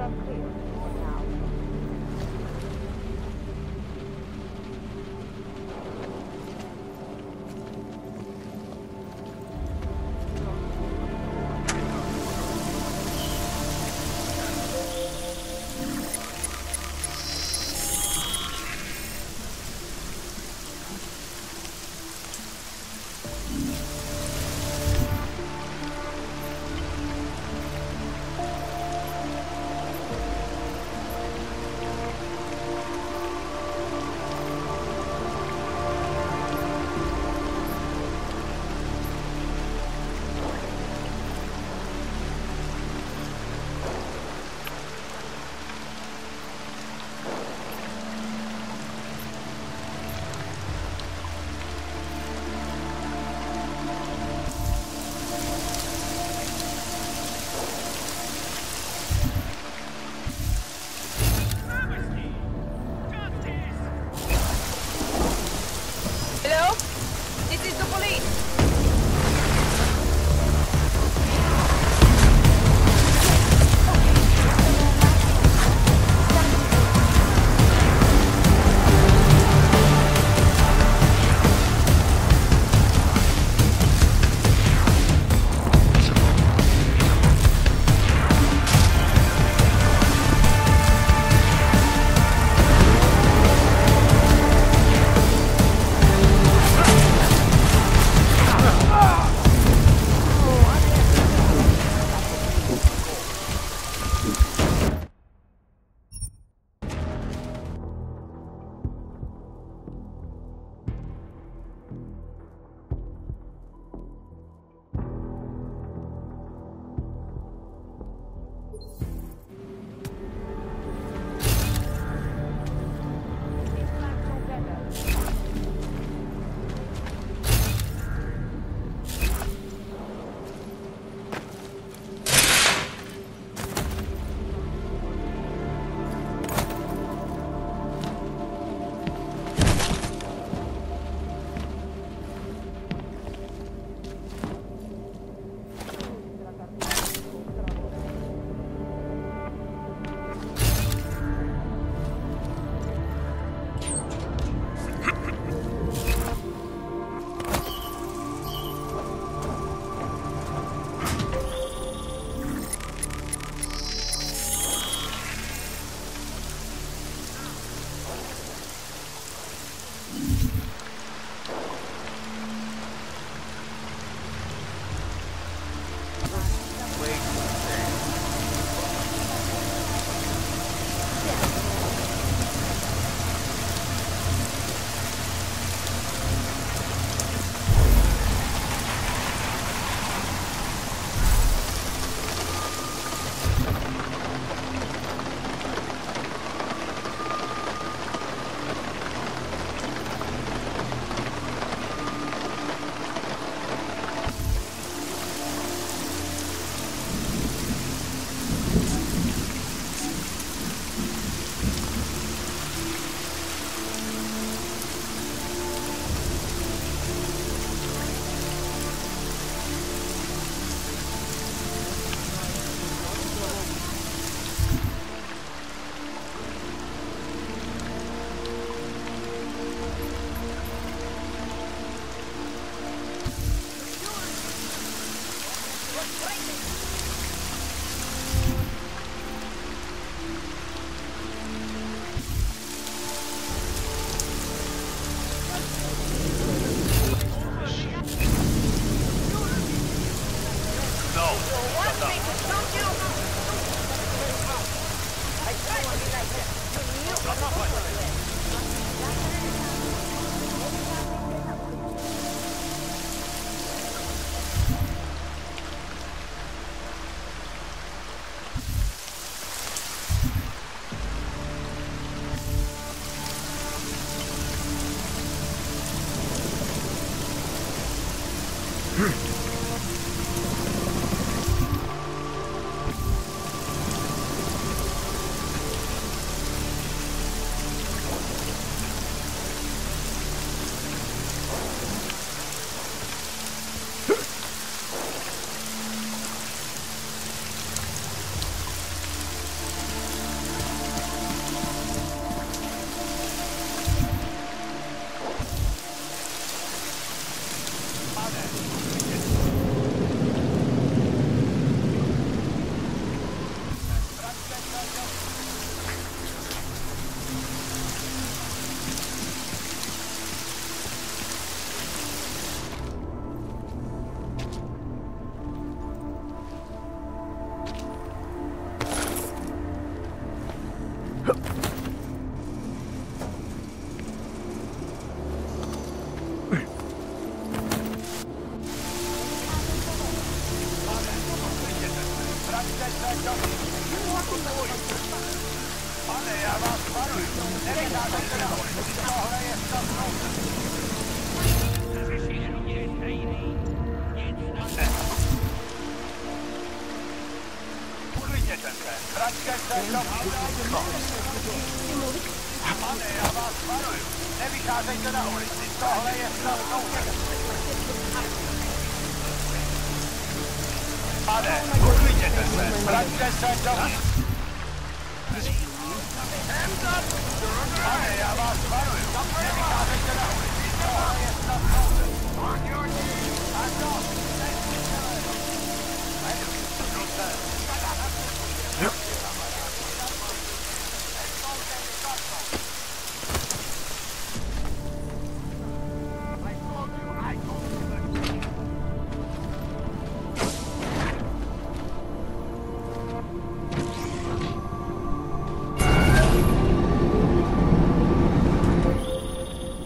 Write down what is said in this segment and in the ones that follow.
update for now.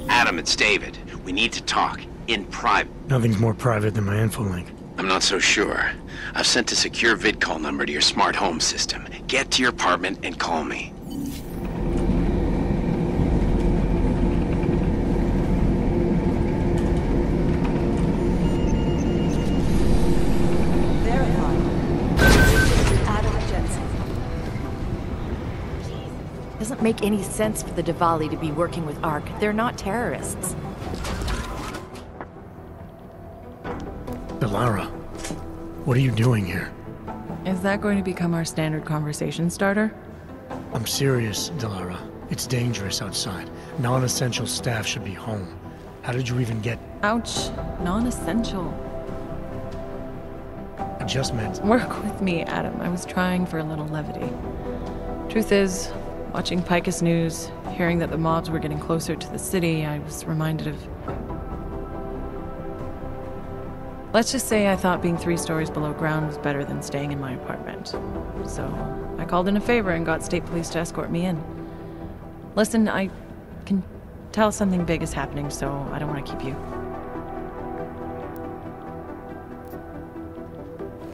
Adam, it's David. We need to talk. In private. Nothing's more private than my info-link. I'm not so sure. I've sent a secure vid-call number to your smart home system. Get to your apartment and call me. Doesn't make any sense for the Diwali to be working with ARC. They're not terrorists. Delara, what are you doing here? Is that going to become our standard conversation starter? I'm serious, Delara. It's dangerous outside. Non-essential staff should be home. How did you even get... Ouch. Non-essential. I just meant... Work with me, Adam. I was trying for a little levity. Truth is, watching Picus News, hearing that the mobs were getting closer to the city, I was reminded of... Let's just say I thought being 3 stories below ground was better than staying in my apartment. So, I called in a favor and got state police to escort me in. Listen, I can tell something big is happening, so I don't want to keep you.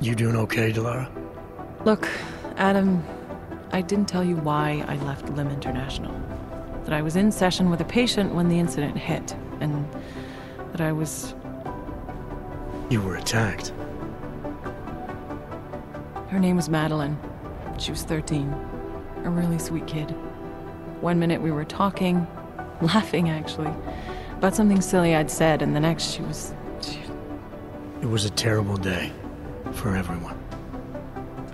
You doing okay, Delara? Look, Adam, I didn't tell you why I left Lim International. That I was in session with a patient when the incident hit, and that I was... You were attacked. Her name was Madeline. She was 13. A really sweet kid. One minute we were talking, laughing actually, about something silly I'd said, and the next she was... It was a terrible day for everyone.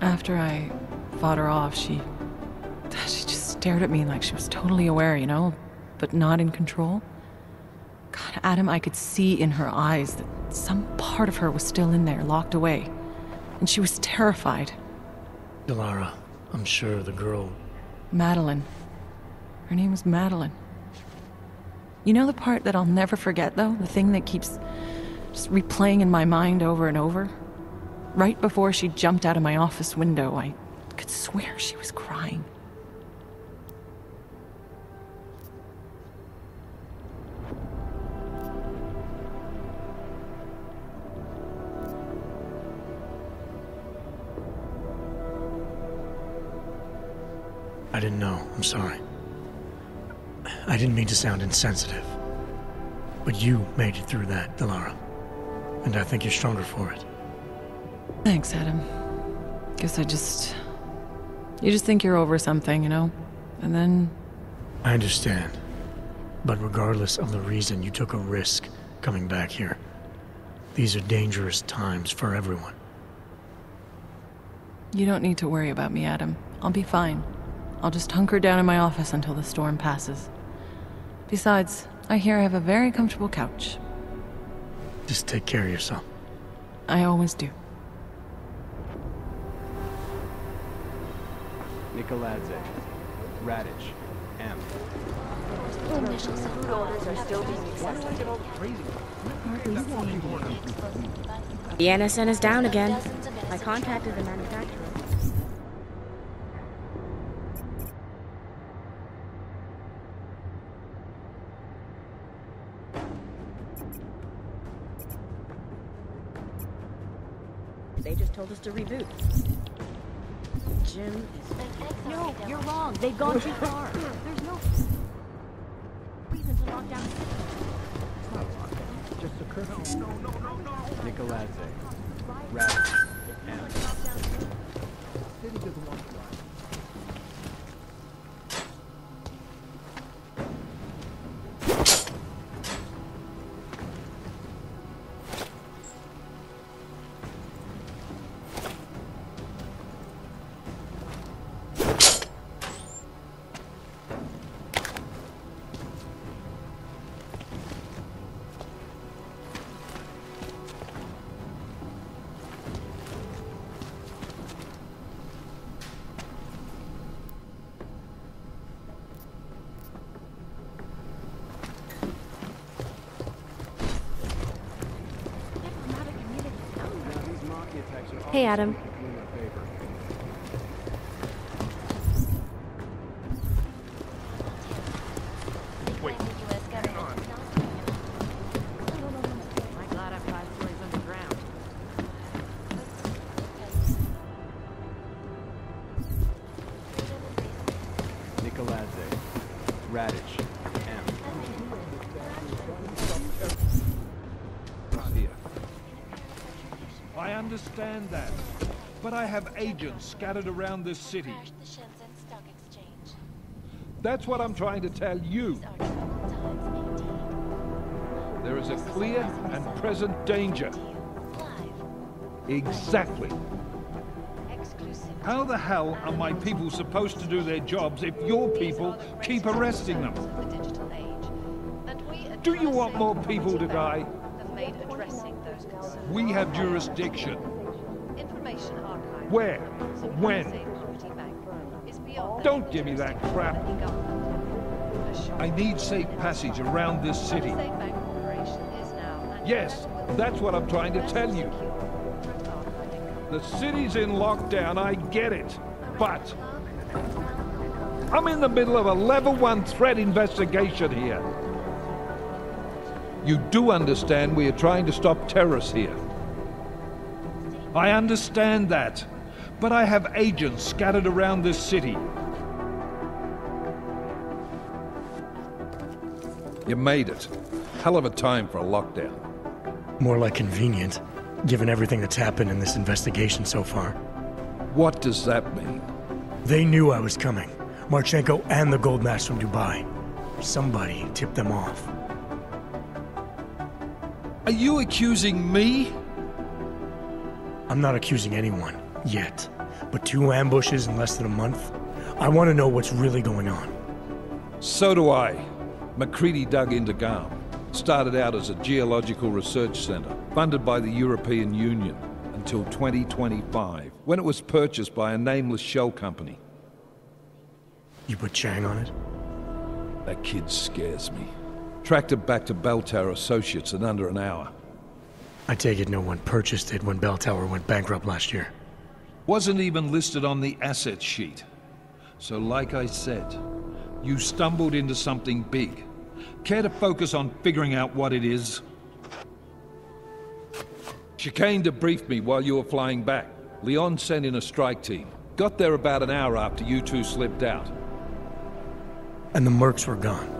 After I fought her off, she just stared at me like she was totally aware, you know, but not in control. God, Adam, I could see in her eyes that some part of her was still in there, locked away. And she was terrified. Delara, I'm sure the girl... Madeline. Her name was Madeline. You know the part that I'll never forget, though? The thing that keeps just replaying in my mind over and over? Right before she jumped out of my office window, I could swear she was crying. I didn't know. I'm sorry. I didn't mean to sound insensitive. But you made it through that, Delara. And I think you're stronger for it. Thanks, Adam. Guess you just think you're over something, you know? And then... I understand. But regardless of the reason, you took a risk coming back here. These are dangerous times for everyone. You don't need to worry about me, Adam. I'll be fine. I'll just hunker down in my office until the storm passes. Besides, I hear I have a very comfortable couch. Just take care of yourself. I always do. Nicoladze. Radish. M. Food orders are still being accepted. The NSN is down again. I contacted the manufacturer. They just told us to reboot. gym is... No, you're wrong. They've gone too far. There's no reason to lock down. Just a curfew. Nicoladze. Radish. M. City doesn't want to lie. Hey, Adam. I'm glad I'm 5 stories underground. Nicoladze. Radish. M. Here. I understand that, but I have agents scattered around this city. That's what I'm trying to tell you. There is a clear and present danger. Exactly. How the hell are my people supposed to do their jobs if your people keep arresting them? Do you want more people to die? We have jurisdiction. Where? When? Don't give me that crap. I need safe passage around this city. Yes, that's what I'm trying to tell you. The city's in lockdown, I get it. But I'm in the middle of a level 1 threat investigation here. You do understand we are trying to stop terrorists here. I understand that, but I have agents scattered around this city. You made it. Hell of a time for a lockdown. More like convenient, given everything that's happened in this investigation so far. What does that mean? They knew I was coming. Marchenko and the gold mask from Dubai. Somebody tipped them off. Are you accusing me? I'm not accusing anyone, yet. But 2 ambushes in less than a month? I want to know what's really going on. So do I. MacCready dug into GARM. Started out as a geological research center, funded by the European Union, until 2025, when it was purchased by a nameless shell company. You put Chang on it? That kid scares me. Tracked it back to Bell Tower Associates in under an hour. I take it no one purchased it when Bell Tower went bankrupt last year. Wasn't even listed on the asset sheet. So like I said, you stumbled into something big. Care to focus on figuring out what it is? Chicane debriefed me while you were flying back. Leon sent in a strike team. Got there about an hour after you two slipped out. And the mercs were gone.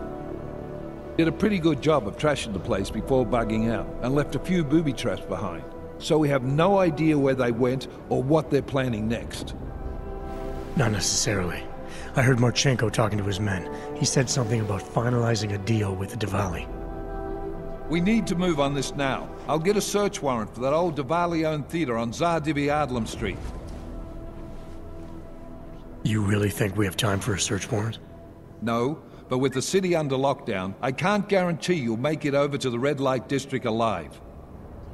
Did a pretty good job of trashing the place before bugging out, and left a few booby traps behind. So we have no idea where they went or what they're planning next. Not necessarily. I heard Marchenko talking to his men. He said something about finalizing a deal with the Diwali. We need to move on this now. I'll get a search warrant for that old Diwali-owned theater on Tsar Divi Adlam Street. You really think we have time for a search warrant? No, but with the city under lockdown, I can't guarantee you'll make it over to the red light district alive.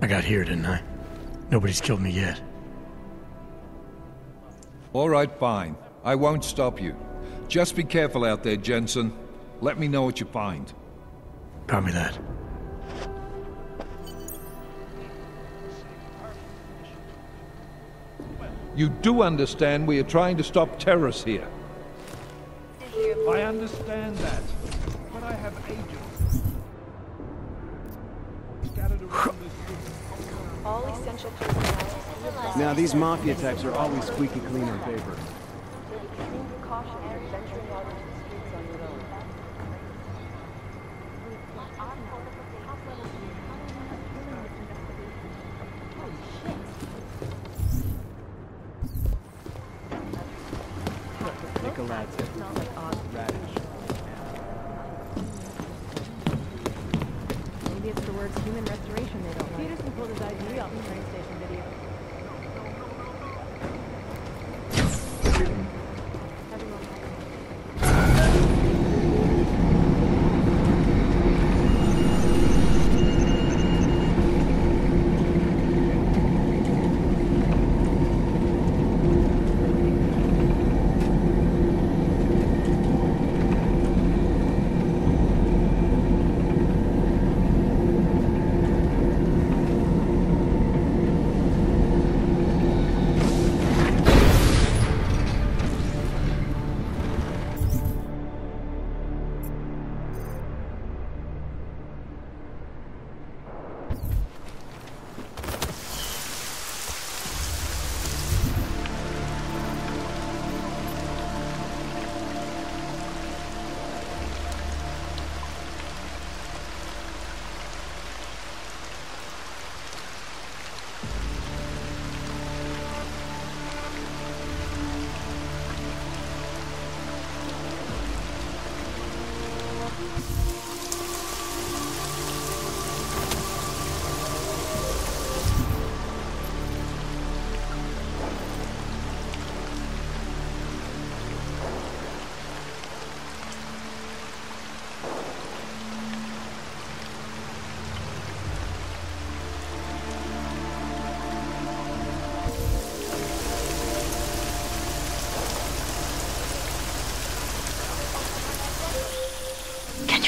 I got here, didn't I? Nobody's killed me yet. All right, fine. I won't stop you. Just be careful out there, Jensen. Let me know what you find. Copy that. You do understand we are trying to stop terrorists here. I understand that, but I have agents scattered around this city. All essential personnel. Now, these mafia types are always squeaky clean on paper. caution when venturing out into the streets on your own. Nicolazzi, Radish. Maybe it's the words human restoration they don't like. Peterson pulled his ID off the train station video.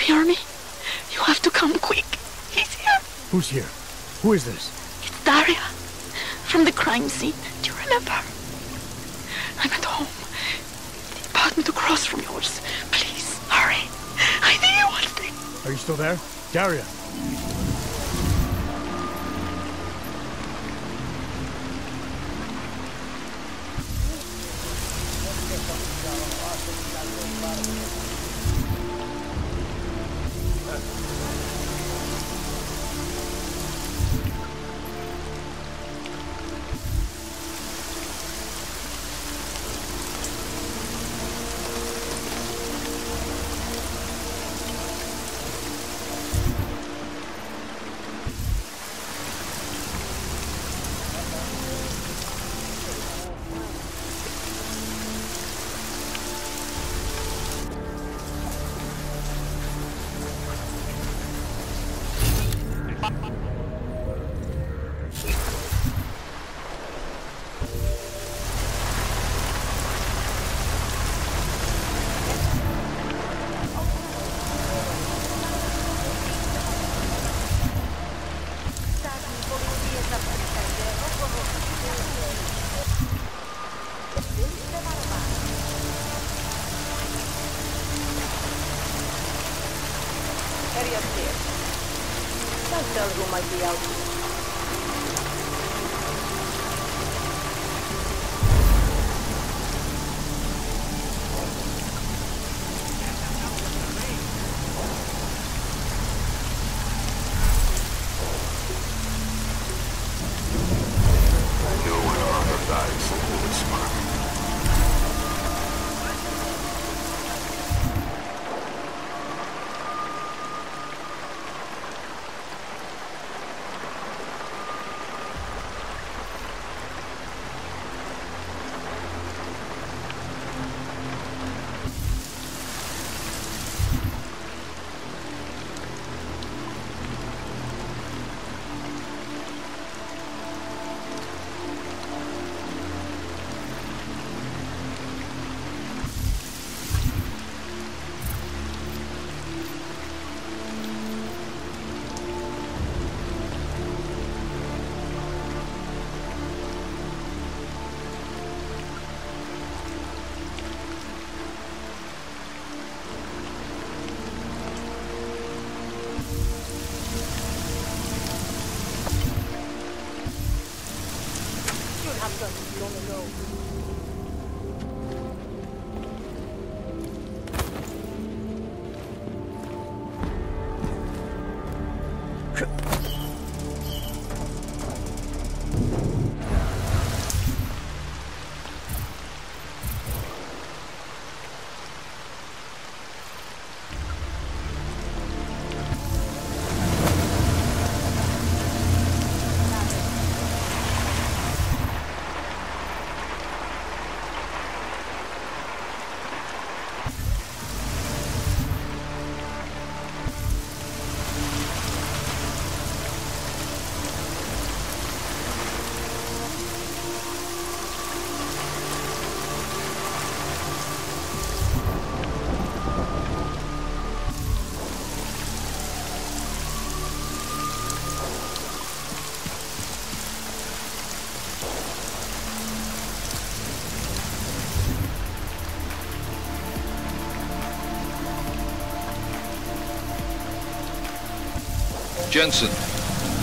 Hear me? You have to come quick. He's here. Who's here? Who is this? It's Daria. From the crime scene. Do you remember? I'm at home. The apartment across from yours. Please, hurry. I need you one thing. Are you still there? Daria! Area clear. Can't tell who might be out here. Jensen,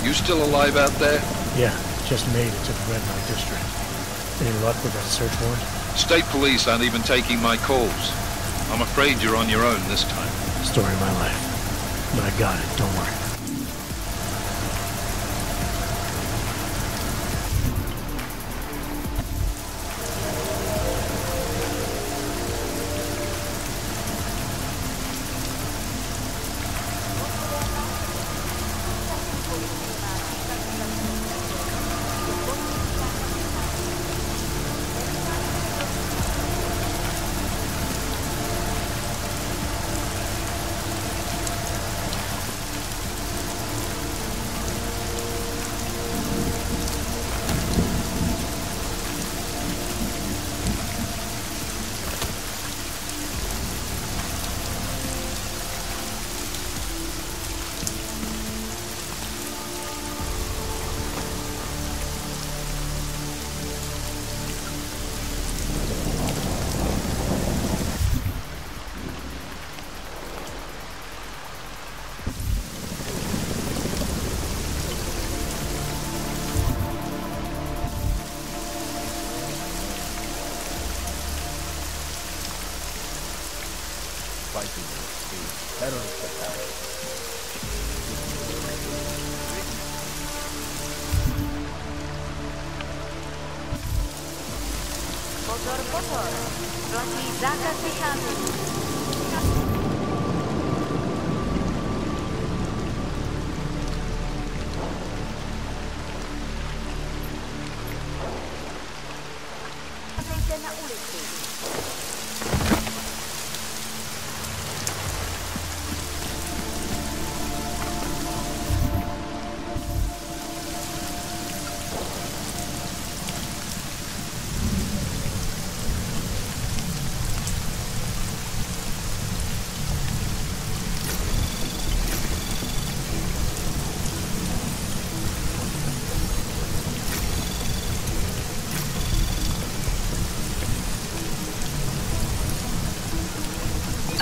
you still alive out there? Yeah, just made it to the Red Light District. Any luck with that search warrant? State police aren't even taking my calls. I'm afraid you're on your own this time. Story of my life. But I got it, don't worry.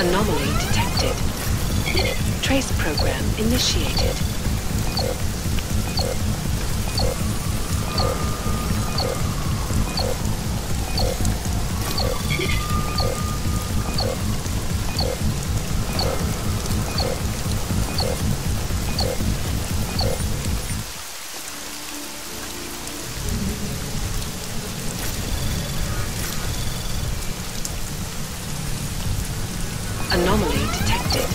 Anomaly detected. Trace program initiated. Anomaly detected.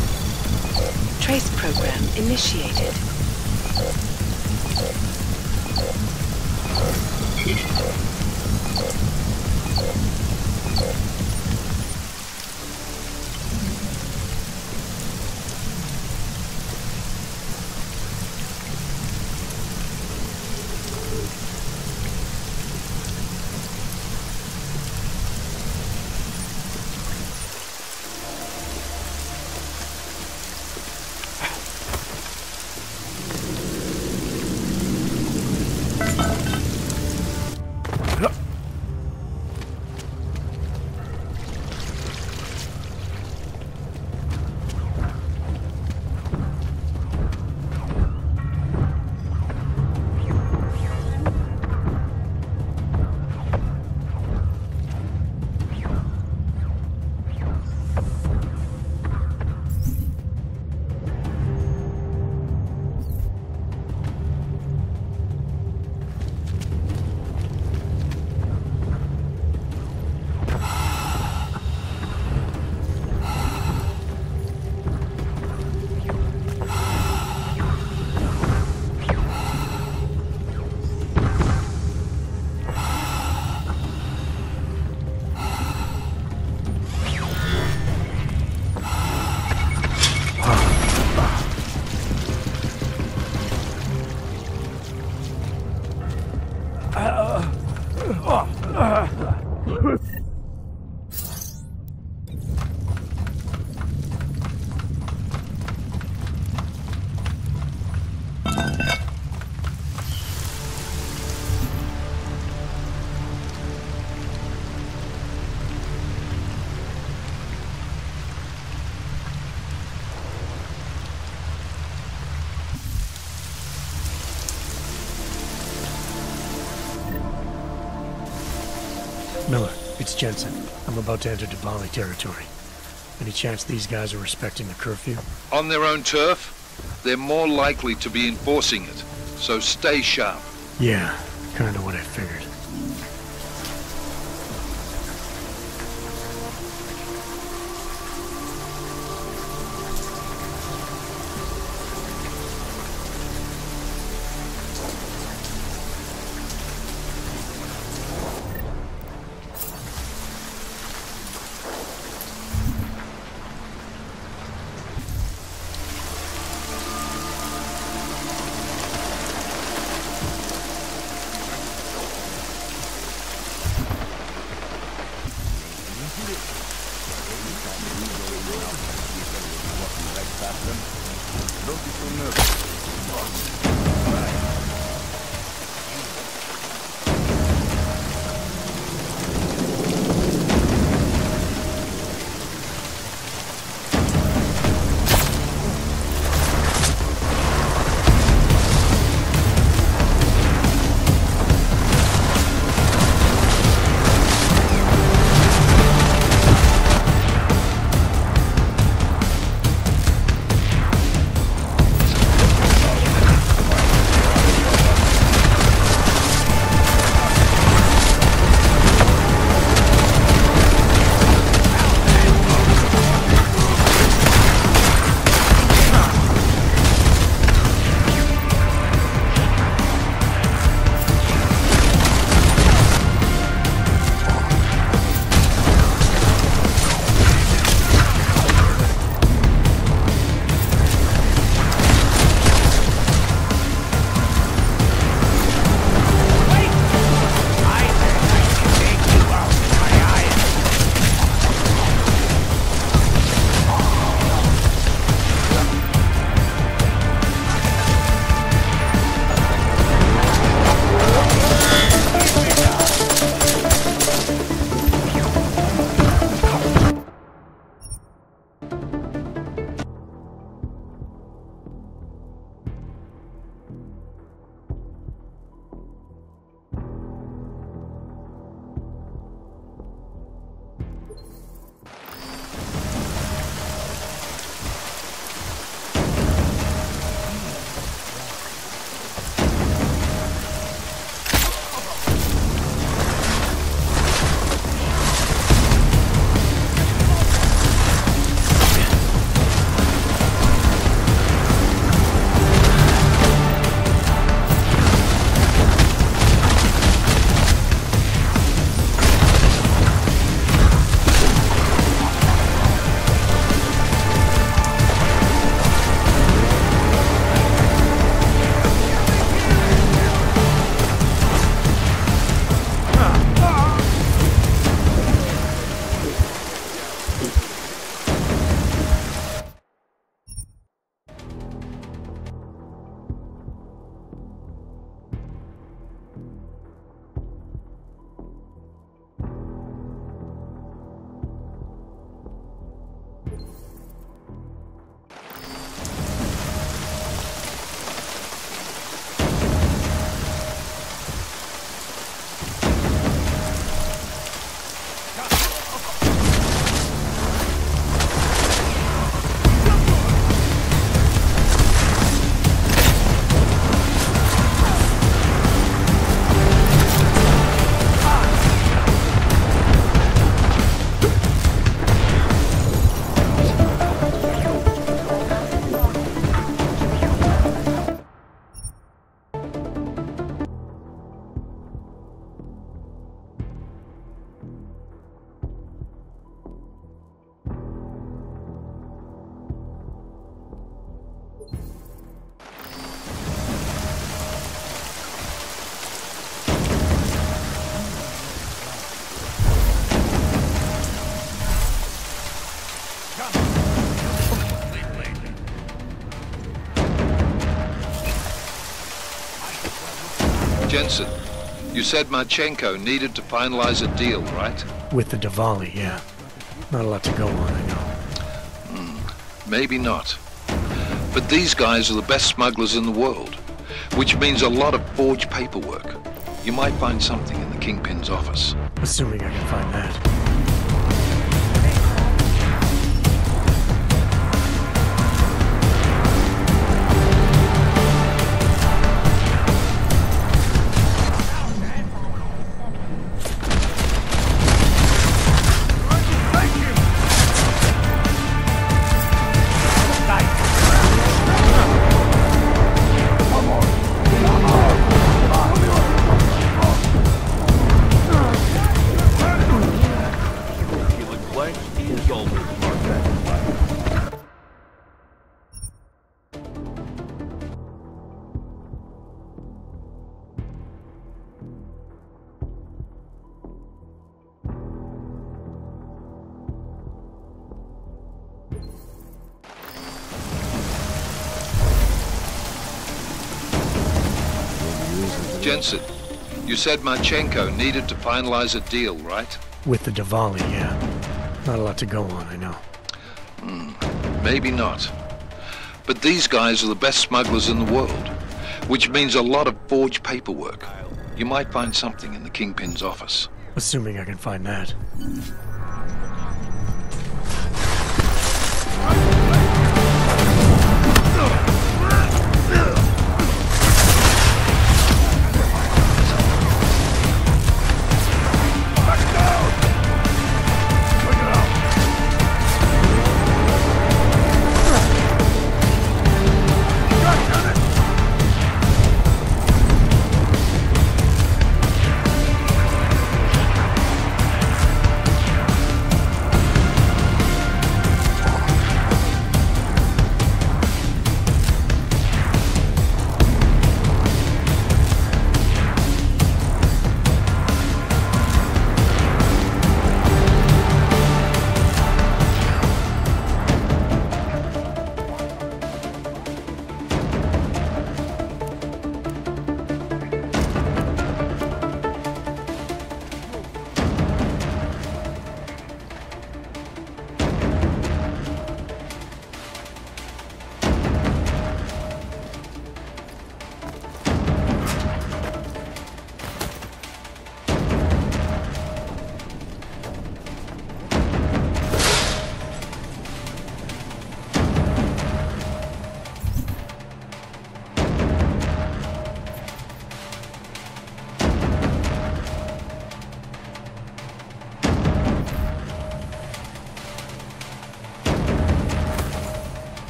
Trace program initiated. Miller, it's Jensen. I'm about to enter Diwali territory. Any chance these guys are respecting the curfew? On their own turf, they're more likely to be enforcing it. So stay sharp. Yeah, kinda what I figured. Jensen, you said Marchenko needed to finalize a deal, right? With the Diwali, yeah. Not a lot to go on, I know. Maybe not. But these guys are the best smugglers in the world, which means a lot of forged paperwork. You might find something in the Kingpin's office. Assuming I can find that. Jensen, you said Marchenko needed to finalize a deal, right? With the Diwali, yeah. Not a lot to go on, I know. Maybe not. But these guys are the best smugglers in the world, which means a lot of forged paperwork. You might find something in the Kingpin's office. Assuming I can find that.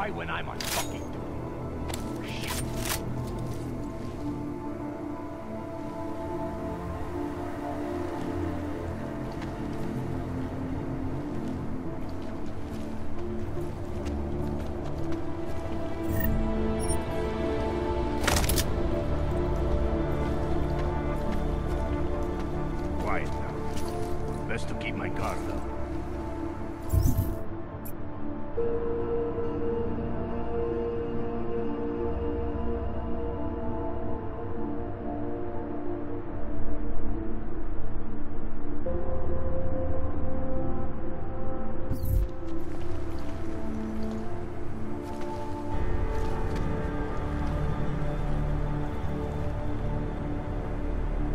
Why when I'm on fucking duty? Quiet now. Best to keep my guard up.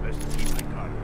Best to keep my guard up.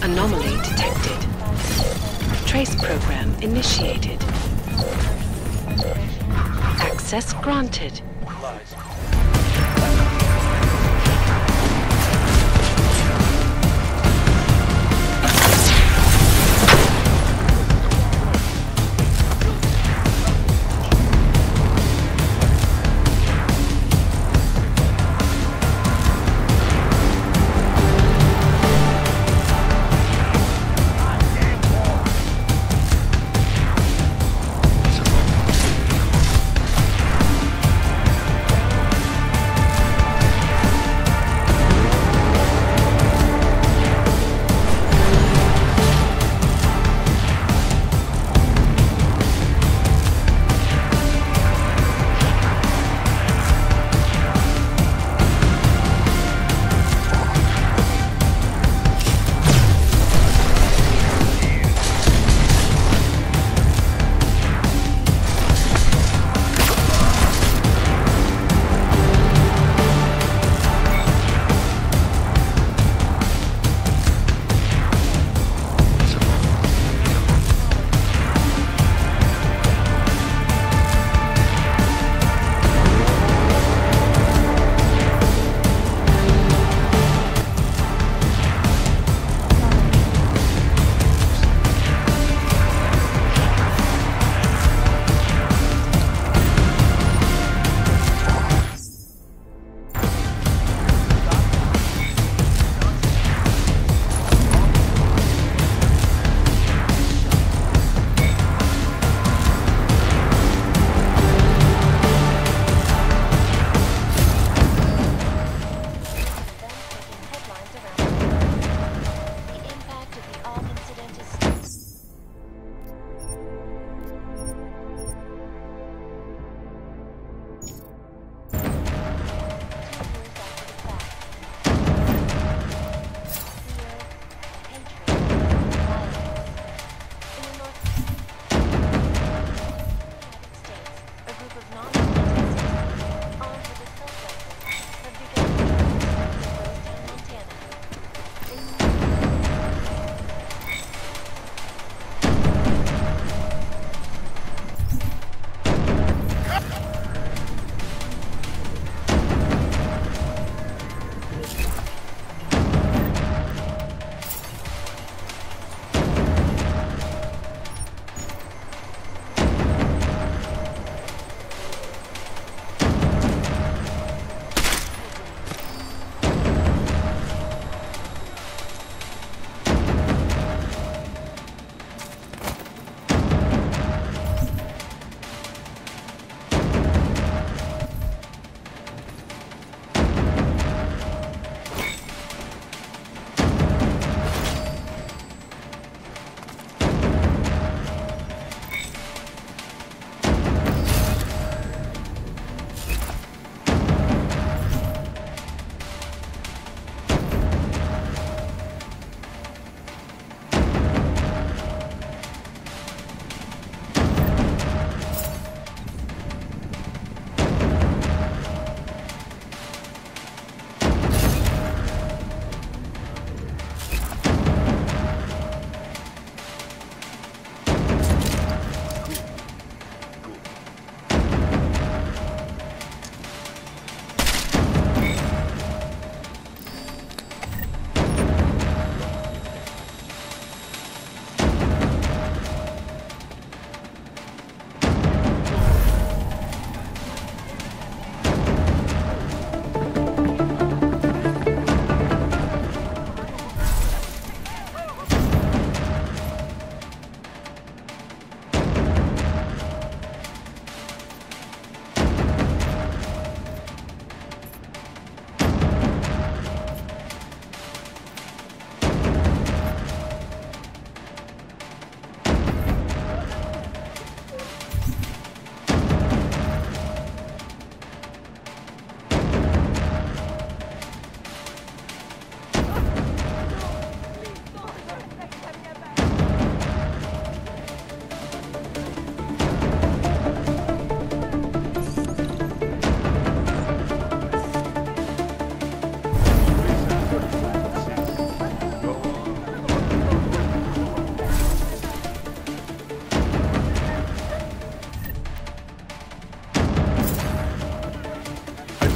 Anomaly detected. Trace program initiated. Access granted.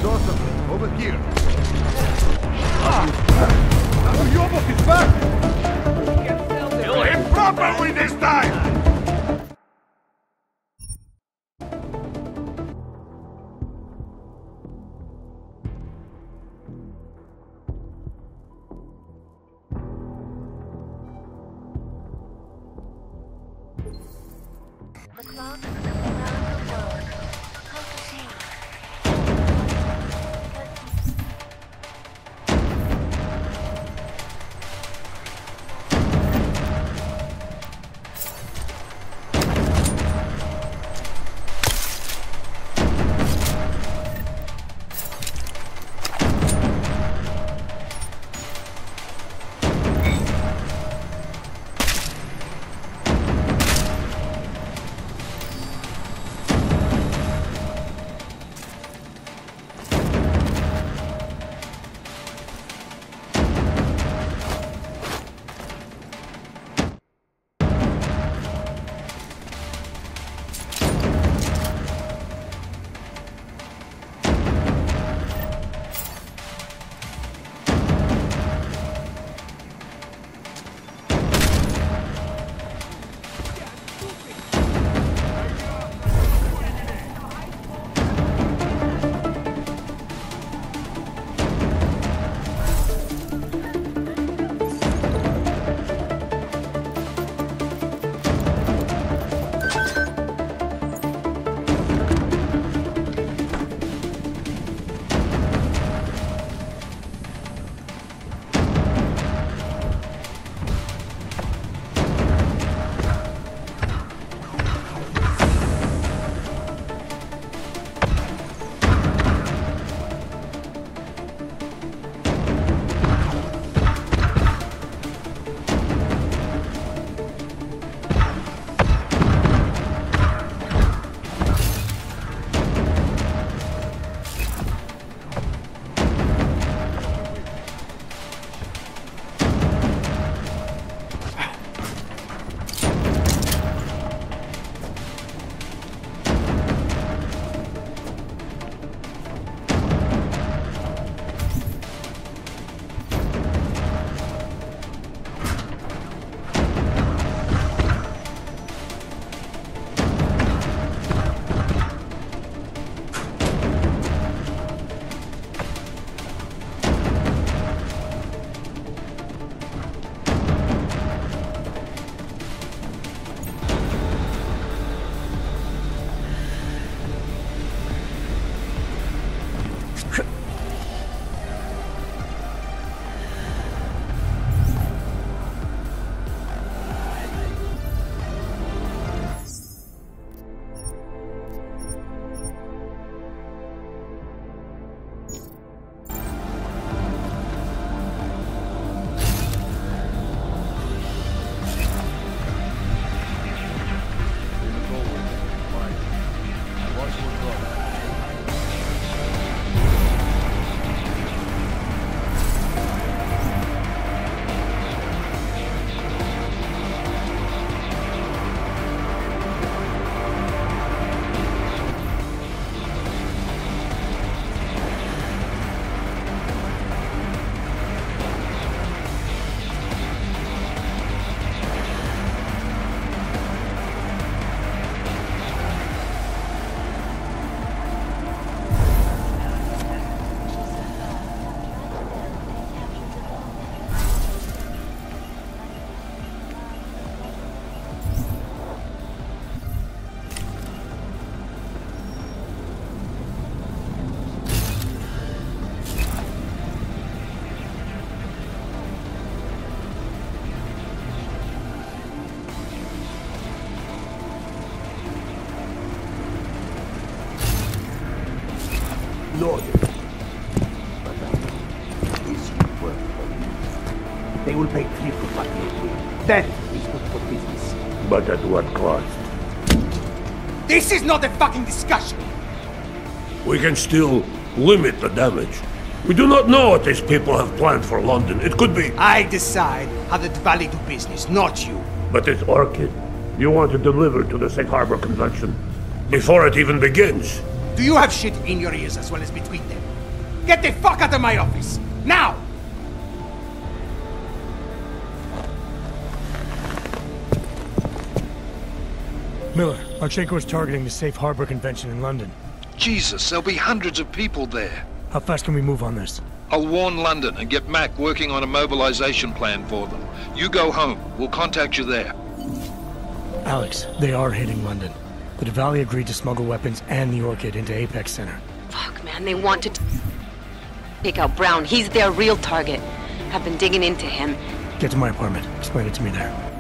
Dawson, over here. Yobok is back! Kill him properly this time! Lawyer. This will work for you. They will pay triple what they pay. That is good for business. But at what cost? This is not a fucking discussion! We can still limit the damage. We do not know what these people have planned for London. It could be... I decide how the Valley do business, not you. But it's Orchid. You want to deliver to the Safe Harbor Convention before it even begins. Do you have shit in your ears as well as between them? Get the fuck out of my office! Now! Miller, Marchenko is targeting the Safe Harbor Convention in London. Jesus, there'll be hundreds of people there. How fast can we move on this? I'll warn London and get Mac working on a mobilization plan for them. You go home. We'll contact you there. Alex, they are hitting London. The Diwali agreed to smuggle weapons and the Orchid into Apex Center. Fuck, man, they want to take out Brown. He's their real target. I've been digging into him. Get to my apartment. Explain it to me there.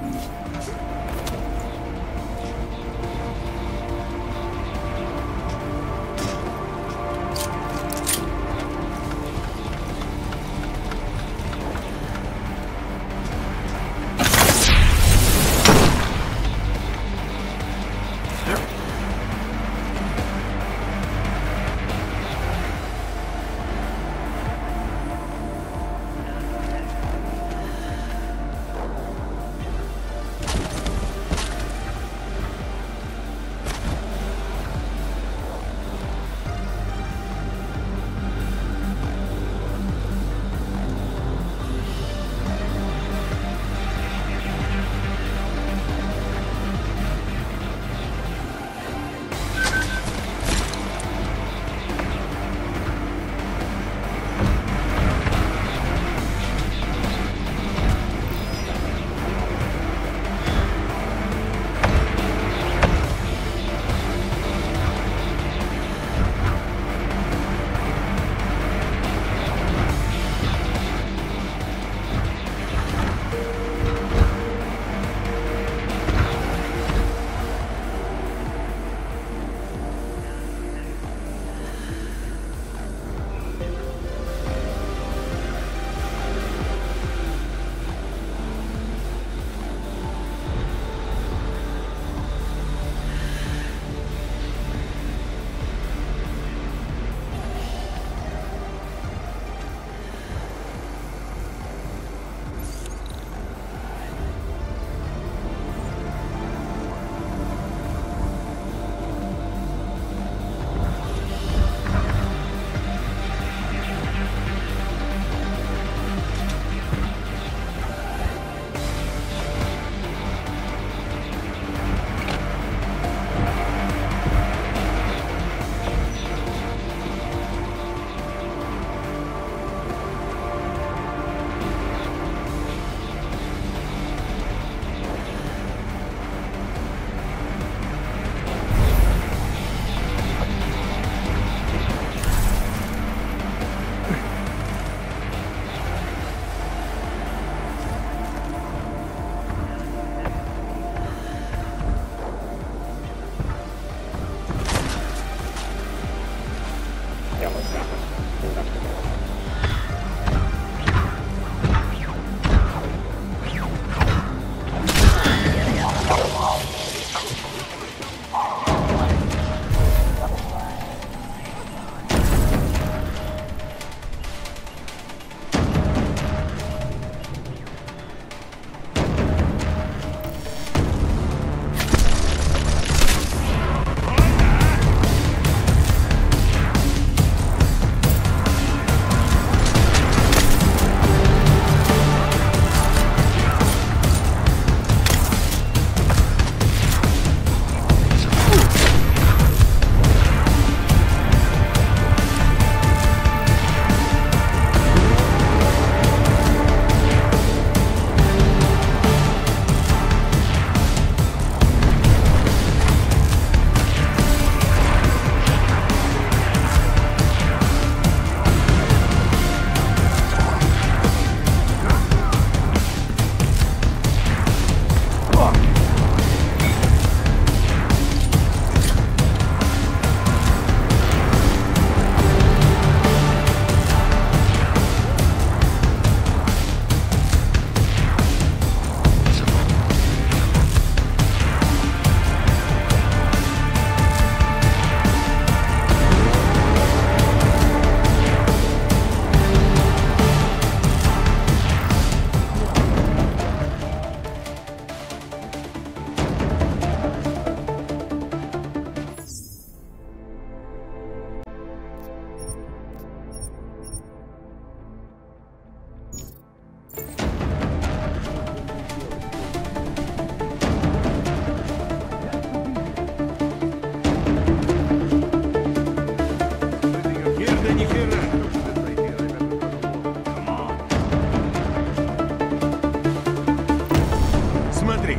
Смотри,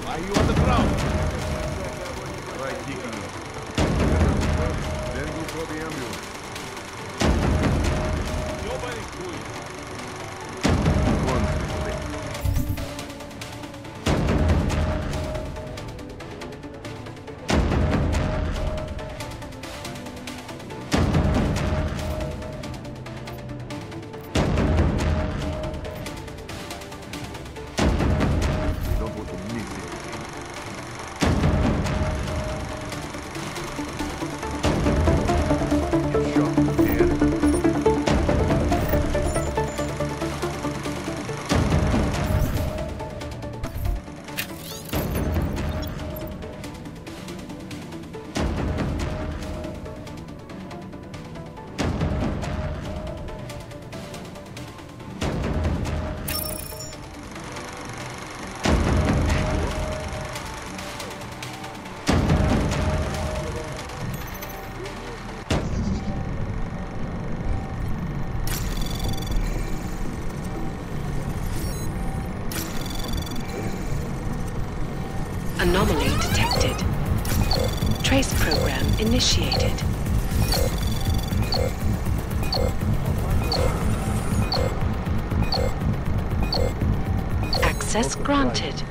Are you on the ground? Right, taking it. Then go for the ambulance. Nobody's doing Anomaly detected. Trace program initiated. Access granted.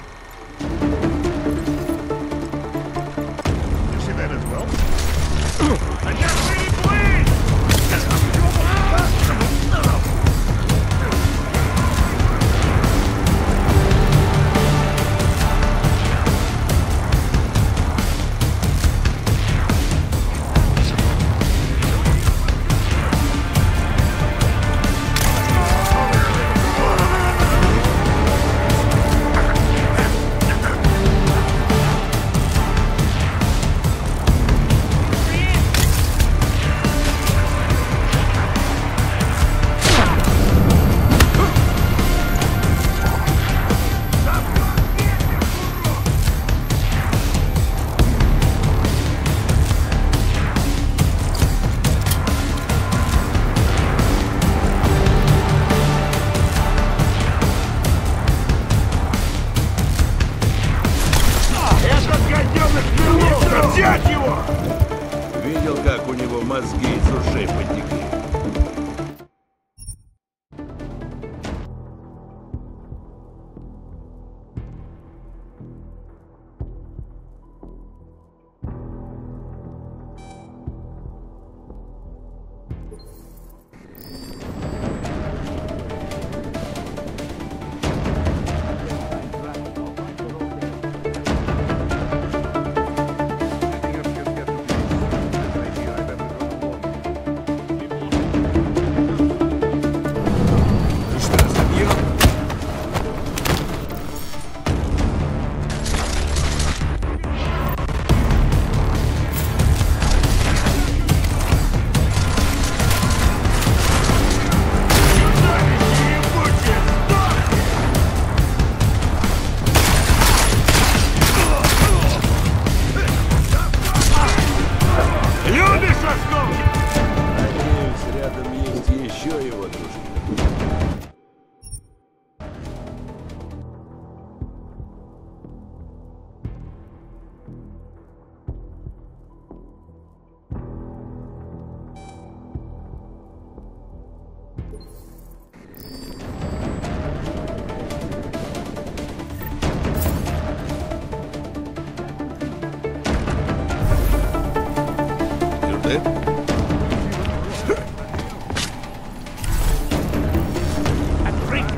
You see that as well? I can't see it, please! Взять его! Видел, как у него мозги из ушей потекли?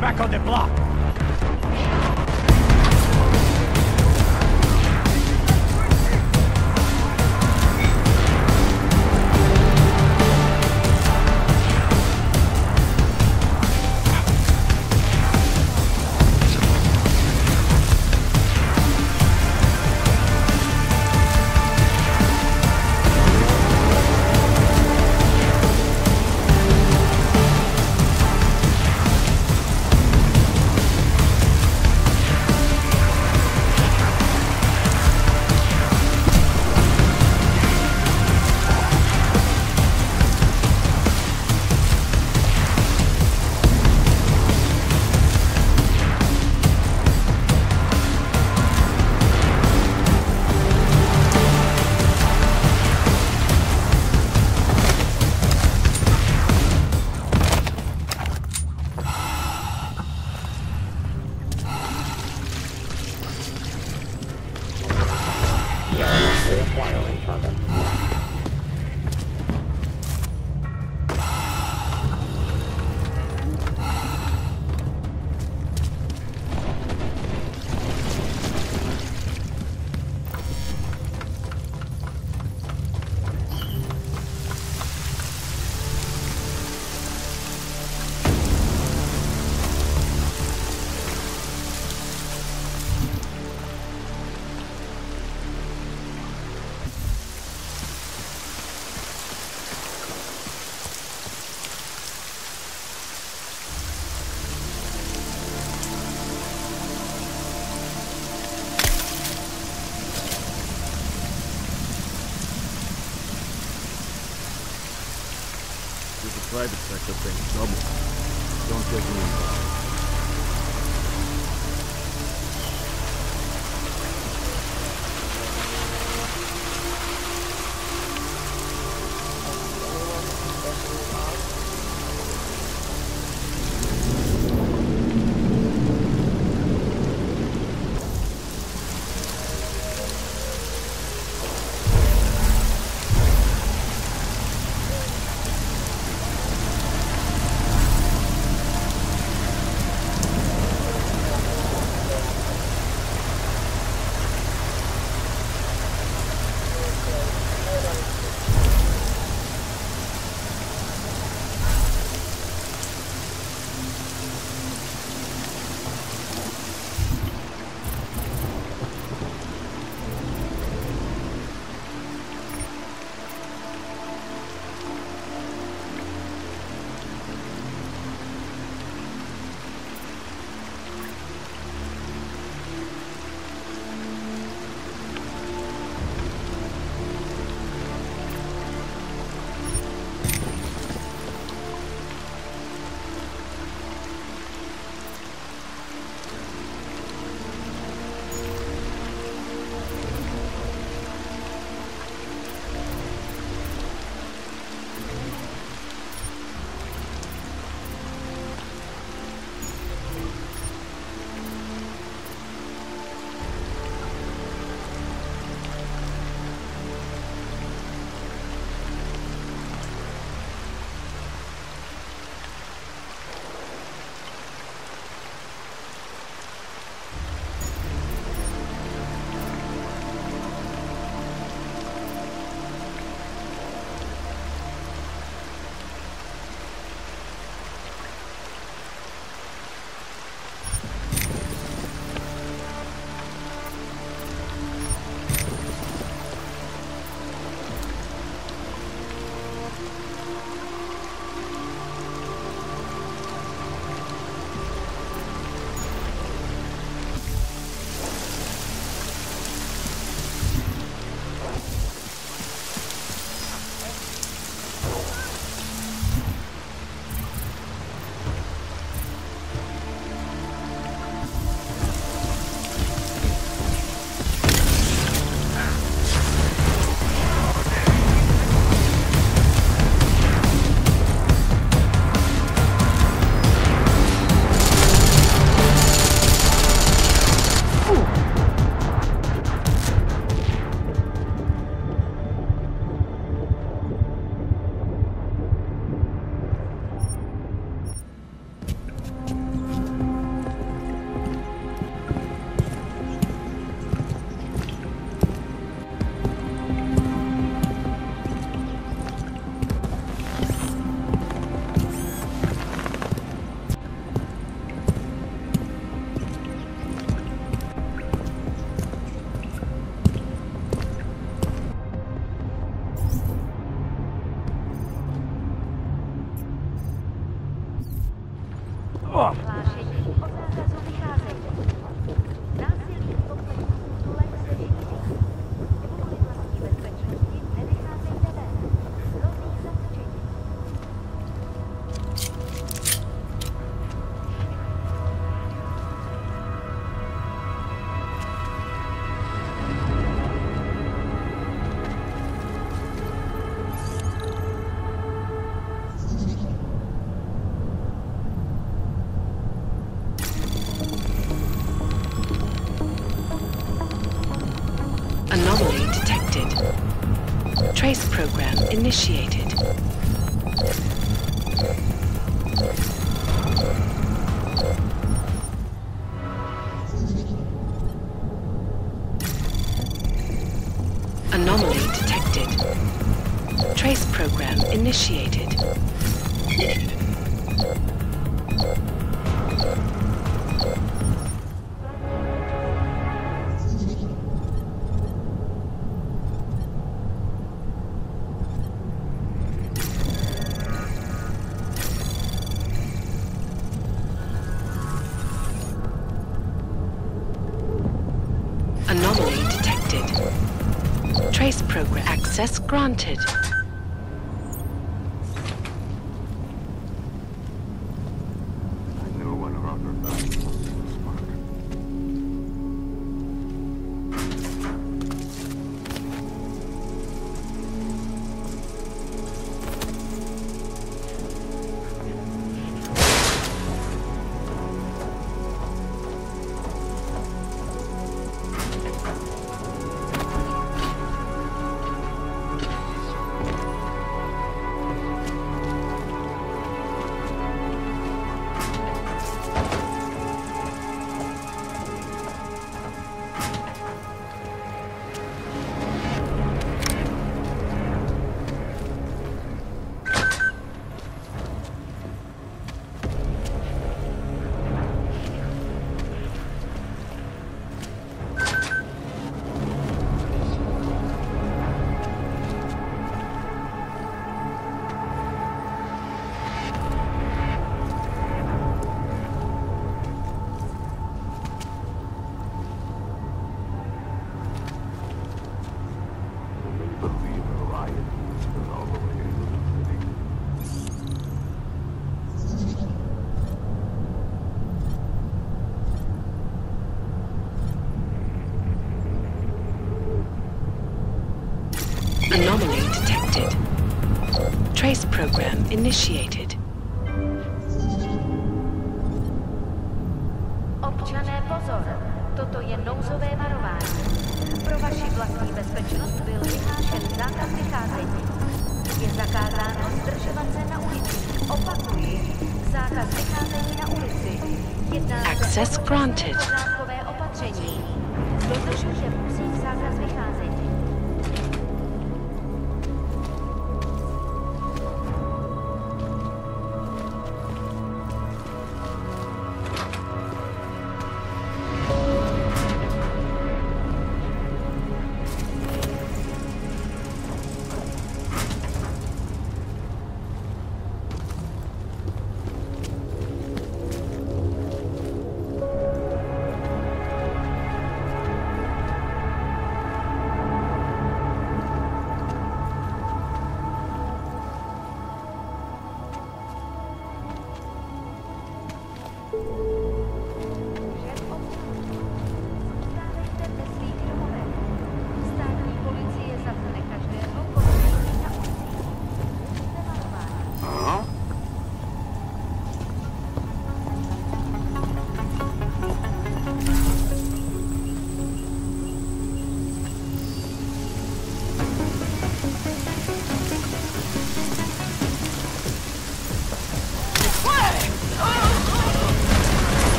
Back on the block! With the private sector paying double. Don't get me involved. Anomaly detected. Trace program initiated. Anomaly detected. Trace program initiated. Anomaly detected. Trace program access granted. Trace program initiated. Občané, pozor! Toto je nouzové varování. Pro vaši vlastní bezpečnost byl vyhlášen zákaz vycházení. Je zakázáno zdržovat se na ulici. Opakuji, zákaz vycházení na ulici. Jedná Access se o granted. pořádkové opatření. Dodržujte prosím zákaz vycházení.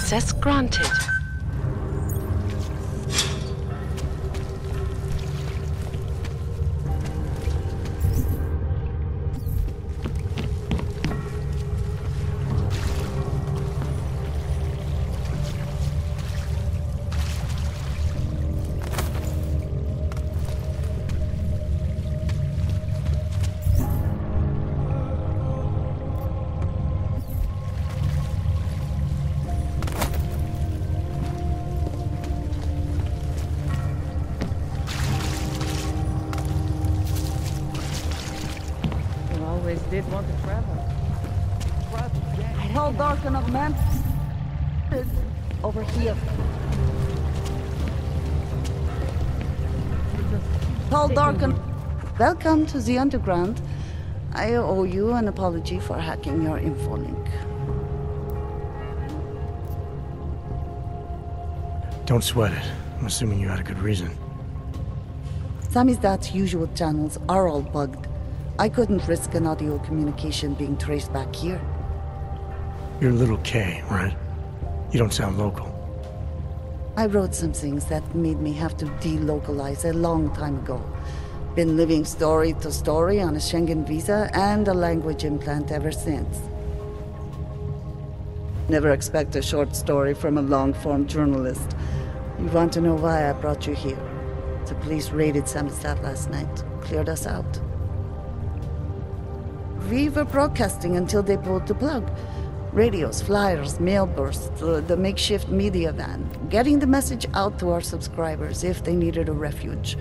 Access granted. did want to travel. Tall, dark enough, man. Over here. Tall, dark and... Welcome to the Underground. I owe you an apology for hacking your infolink. Don't sweat it. I'm assuming you had a good reason. Samizdat's usual channels are all bugged. I couldn't risk an audio communication being traced back here. You're Little K, right? You don't sound local. I wrote some things that made me have to delocalize a long time ago. Been living story to story on a Schengen visa and a language implant ever since. Never expect a short story from a long-form journalist. You want to know why I brought you here? The police raided Samizdat last night. Cleared us out. We were broadcasting until they pulled the plug. Radios, flyers, mail bursts, the makeshift media van. Getting the message out to our subscribers if they needed a refuge.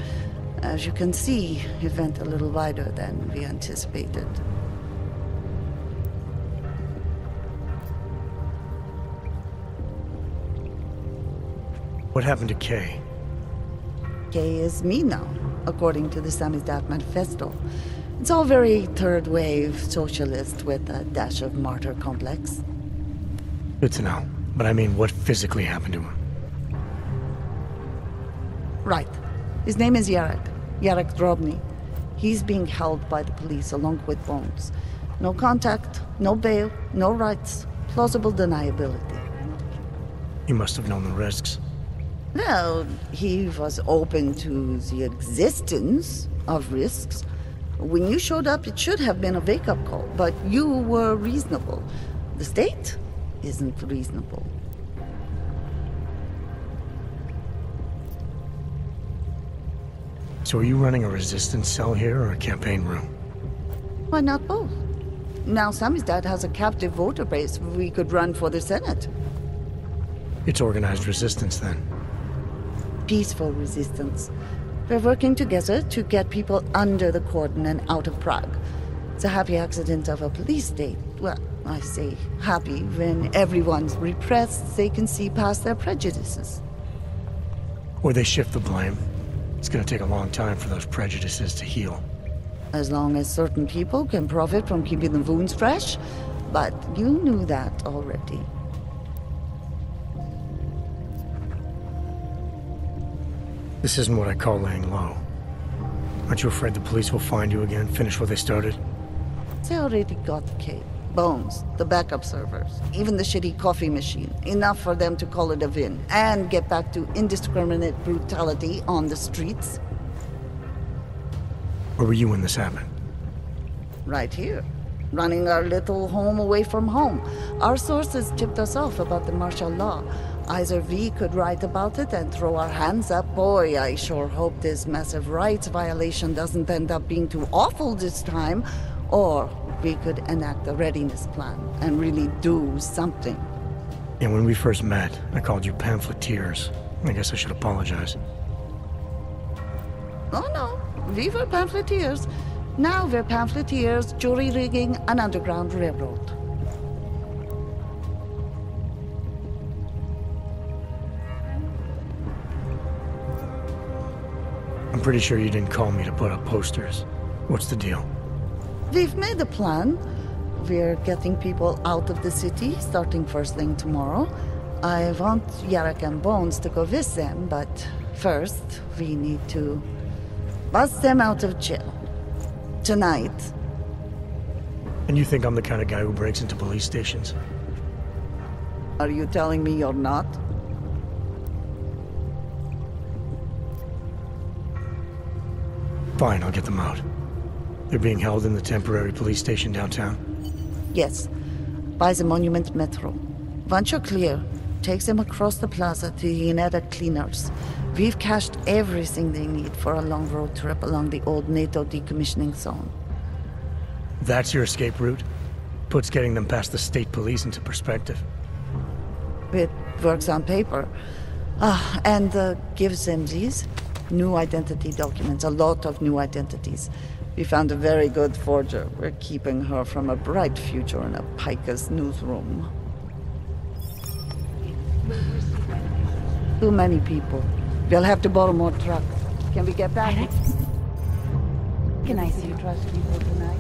As you can see, it went a little wider than we anticipated. What happened to Kay? Kay is me now, according to the Samizdat Manifesto. It's all very third-wave socialist with a dash of martyr complex. Good to know. But I mean, what physically happened to him? Right. His name is Yarek. Yarek Drobny. He's being held by the police along with Bones. No contact, no bail, no rights. Plausible deniability. You must have known the risks. Well, he was open to the existence of risks. When you showed up, it should have been a wake-up call, but you were reasonable. The state isn't reasonable. So are you running a resistance cell here or a campaign room? Why not both? Now Samizdat has a captive voter base. We could run for the Senate. It's organized resistance then. Peaceful resistance. We're working together to get people under the cordon and out of Prague. It's a happy accident of a police state. Well, I say happy when everyone's repressed, they can see past their prejudices. Or they shift the blame. It's gonna take a long time for those prejudices to heal. As long as certain people can profit from keeping the wounds fresh. But you knew that already. This isn't what I call laying low. Aren't you afraid the police will find you again, finish what they started? They already got the cake. Bones, the backup servers, even the shitty coffee machine. Enough for them to call it a win and get back to indiscriminate brutality on the streets. Where were you when this happened? Right here. Running our little home away from home. Our sources tipped us off about the martial law. Either we could write about it and throw our hands up. Boy, I sure hope this massive rights violation doesn't end up being too awful this time. Or we could enact a readiness plan and really do something. And when we first met, I called you pamphleteers. I guess I should apologize. Oh no, we were pamphleteers. Now we're pamphleteers, jury-rigging an underground railroad. I'm pretty sure you didn't call me to put up posters. What's the deal? We've made a plan. We're getting people out of the city, starting first thing tomorrow. I want Yarek and Bones to go with them, but first, we need to bust them out of jail. Tonight. And you think I'm the kind of guy who breaks into police stations? Are you telling me you're not? Fine, I'll get them out. They're being held in the temporary police station downtown? Yes. By the Monument Metro. Once you're clear, take them across the plaza to the Uneta Cleaners. We've cached everything they need for a long road trip along the old NATO decommissioning zone. That's your escape route? Puts getting them past the state police into perspective. It works on paper. And gives them these. New identity documents, a lot of new identities. We found a very good forger. We're keeping her from a bright future in a Pika's newsroom. Too many people. We'll have to borrow more trucks. Can we get back? Can I see you trust people tonight?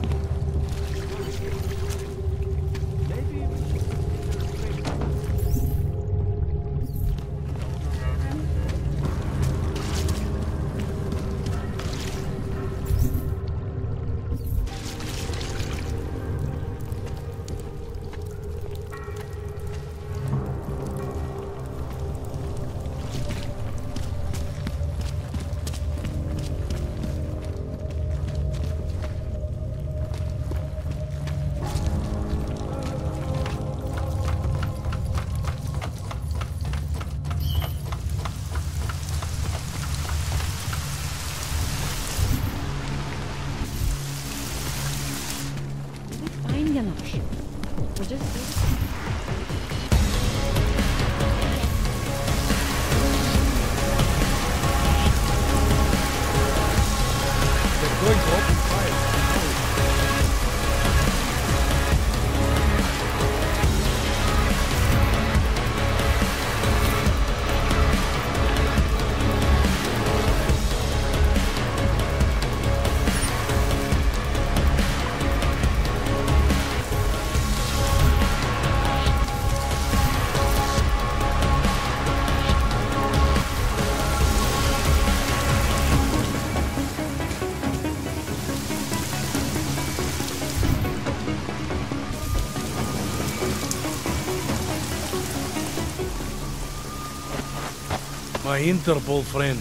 My Interpol friend,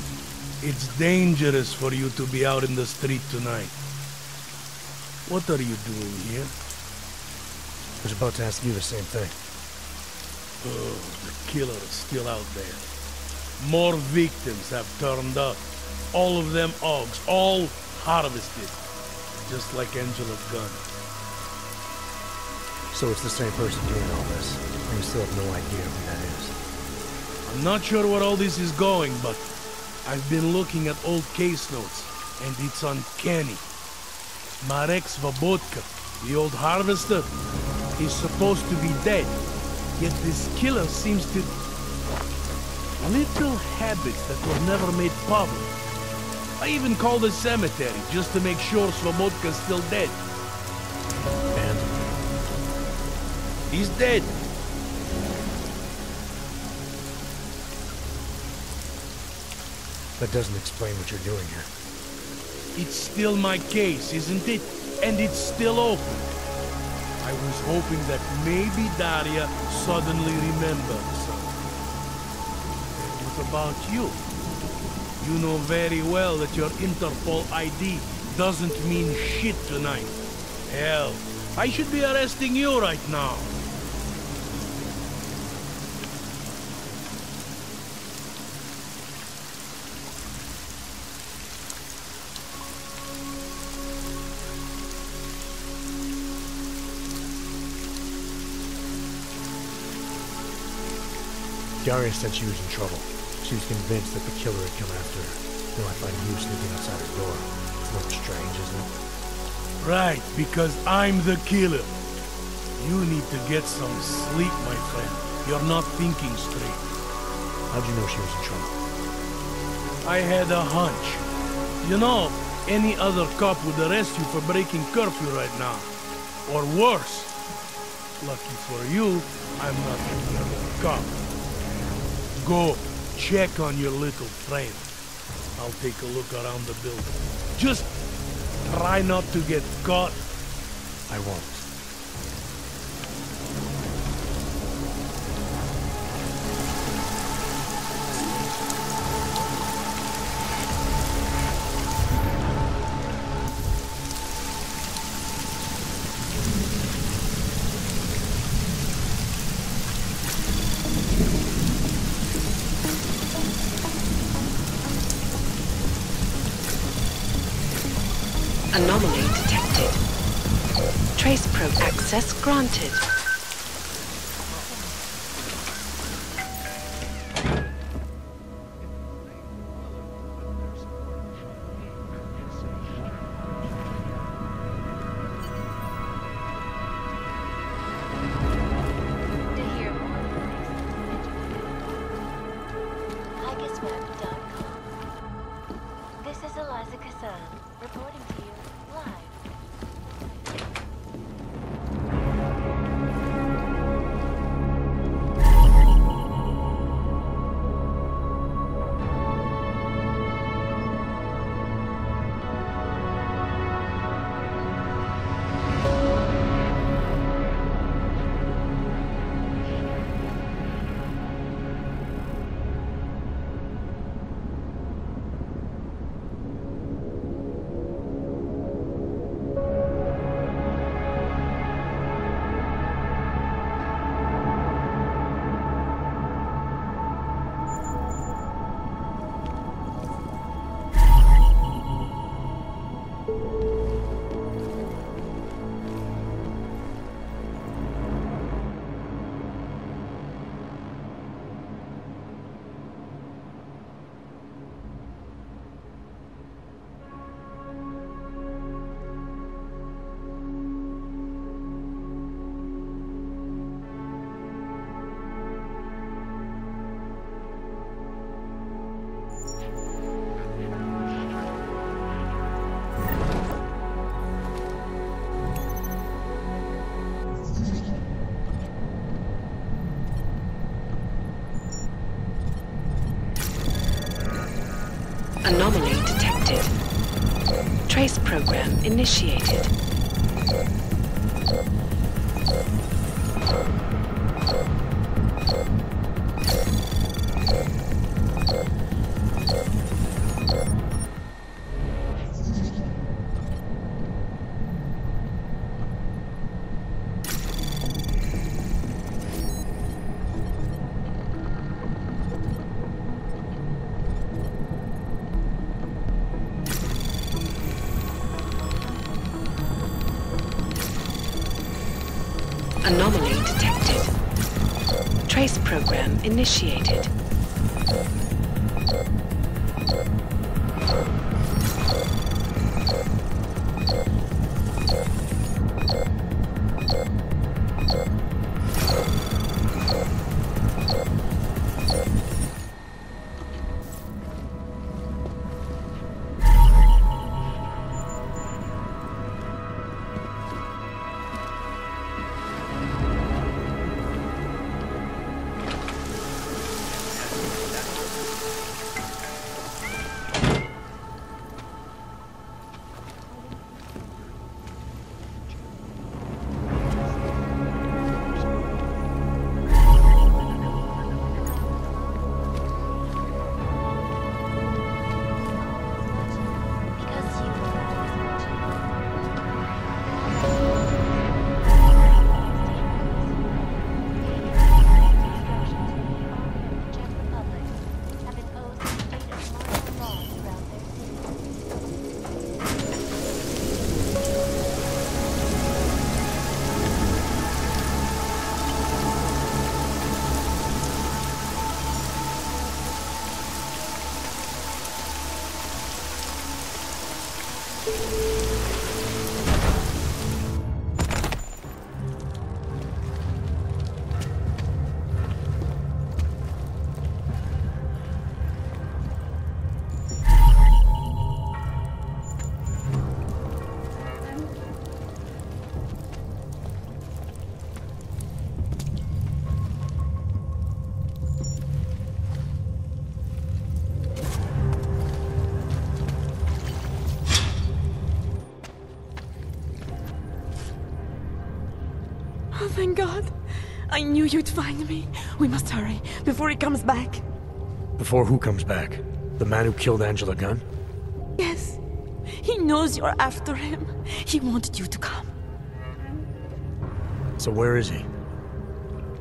it's dangerous for you to be out in the street tonight. What are you doing here? I was about to ask you the same thing. Oh, the killer is still out there. More victims have turned up. All of them Augs, all harvested. Just like Angela Gunn. So it's the same person doing all this, and you still have no idea who that is. I'm not sure where all this is going, but I've been looking at old case notes, and it's uncanny. Marek Svobotka, the old harvester, is supposed to be dead, yet this killer seems to... little habits that were never made public. I even called the cemetery just to make sure Svobodka's still dead. And? He's dead. That doesn't explain what you're doing here. It's still my case, isn't it? And it's still open. I was hoping that maybe Daria suddenly remembered something. What about you? You know very well that your Interpol ID doesn't mean shit tonight. Hell, I should be arresting you right now. Daria said she was in trouble. She was convinced that the killer had come after her. Now I find you sneaking outside her door. It's a little strange, isn't it? Right, because I'm the killer. You need to get some sleep, my friend. You're not thinking straight. How'd you know she was in trouble? I had a hunch. You know, any other cop would arrest you for breaking curfew right now. Or worse. Lucky for you, I'm not a cop. Go, check on your little friend. I'll take a look around the building. Just try not to get caught. I won't. Anomaly detected. Trace probe access granted. Trace program initiated. Anomaly detected. Trace program initiated. Oh, thank God. I knew you'd find me. We must hurry, before he comes back. Before who comes back? The man who killed Angela Gunn? Yes. He knows you're after him. He wanted you to come. So where is he?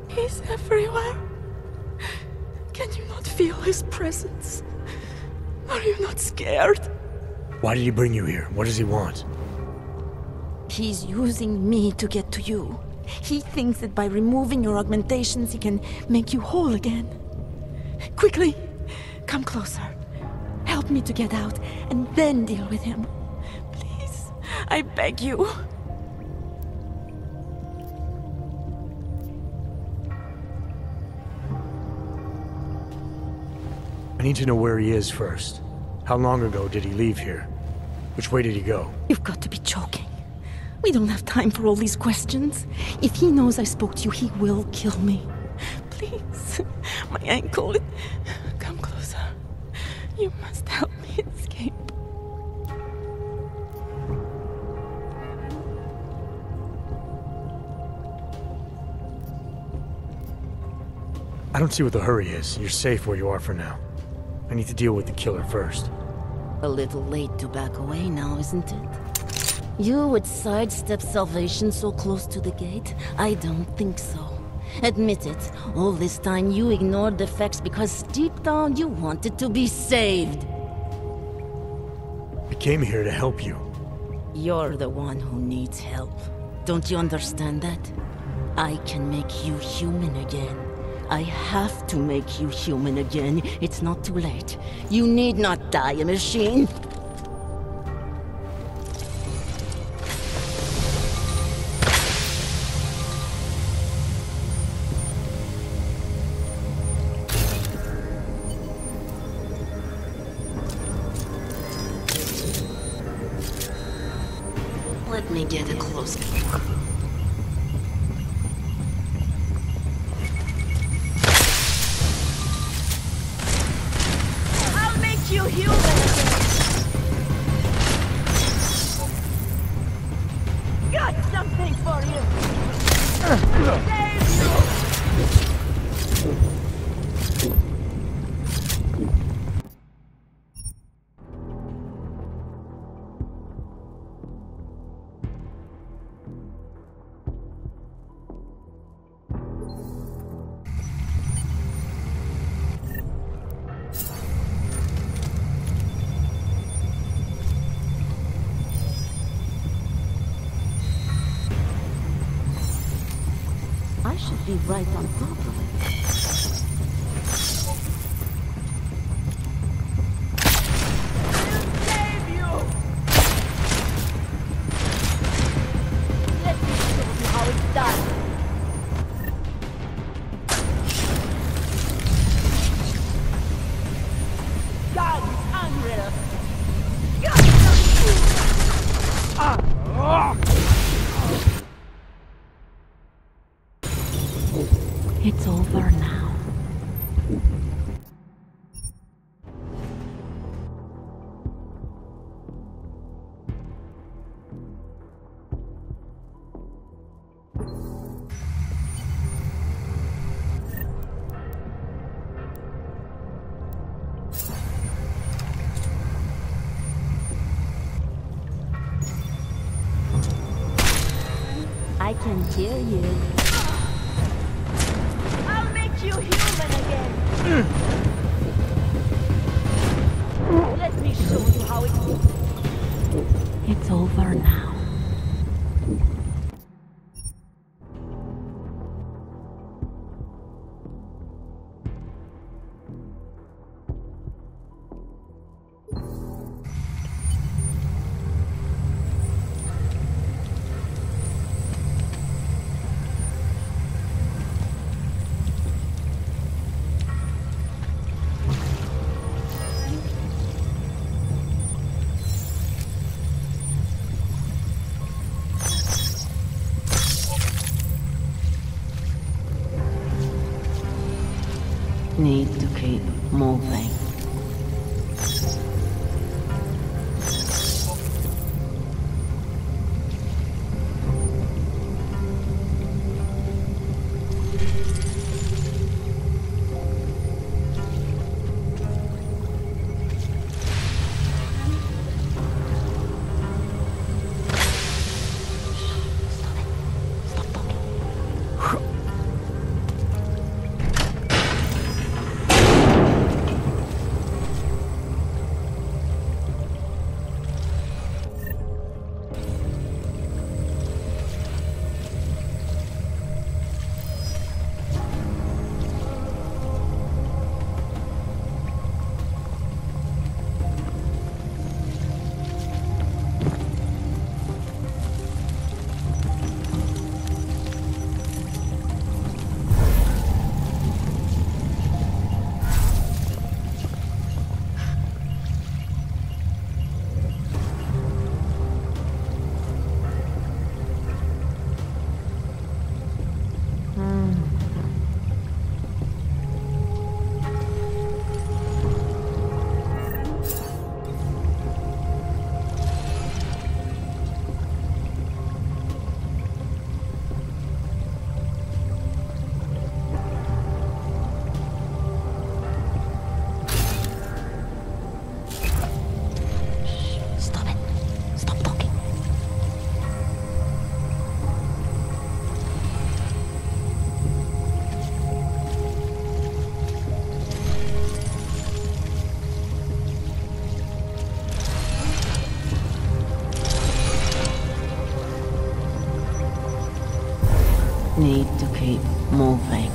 He's everywhere. Can you not feel his presence? Are you not scared? Why did he bring you here? What does he want? He's using me to get to you. He thinks that by removing your augmentations, he can make you whole again. Quickly, come closer. Help me to get out, and then deal with him. Please, I beg you. I need to know where he is first. How long ago did he leave here? Which way did he go? You've got to be joking. We don't have time for all these questions. If he knows I spoke to you, he will kill me. Please, my ankle. Come closer. You must help me escape. I don't see what the hurry is. You're safe where you are for now. I need to deal with the killer first. A little late to back away now, isn't it? You would sidestep salvation so close to the gate? I don't think so. Admit it, all this time you ignored the facts because deep down you wanted to be saved. I came here to help you. You're the one who needs help. Don't you understand that? I can make you human again. I have to make you human again. It's not too late. You need not die, machine. Let me get a close look. I'll make you human again. should be right on top of it. It's over now. I can hear you. I'll make you human again. Let me show you how it works. It's over now. Need to keep moving. Need to keep moving.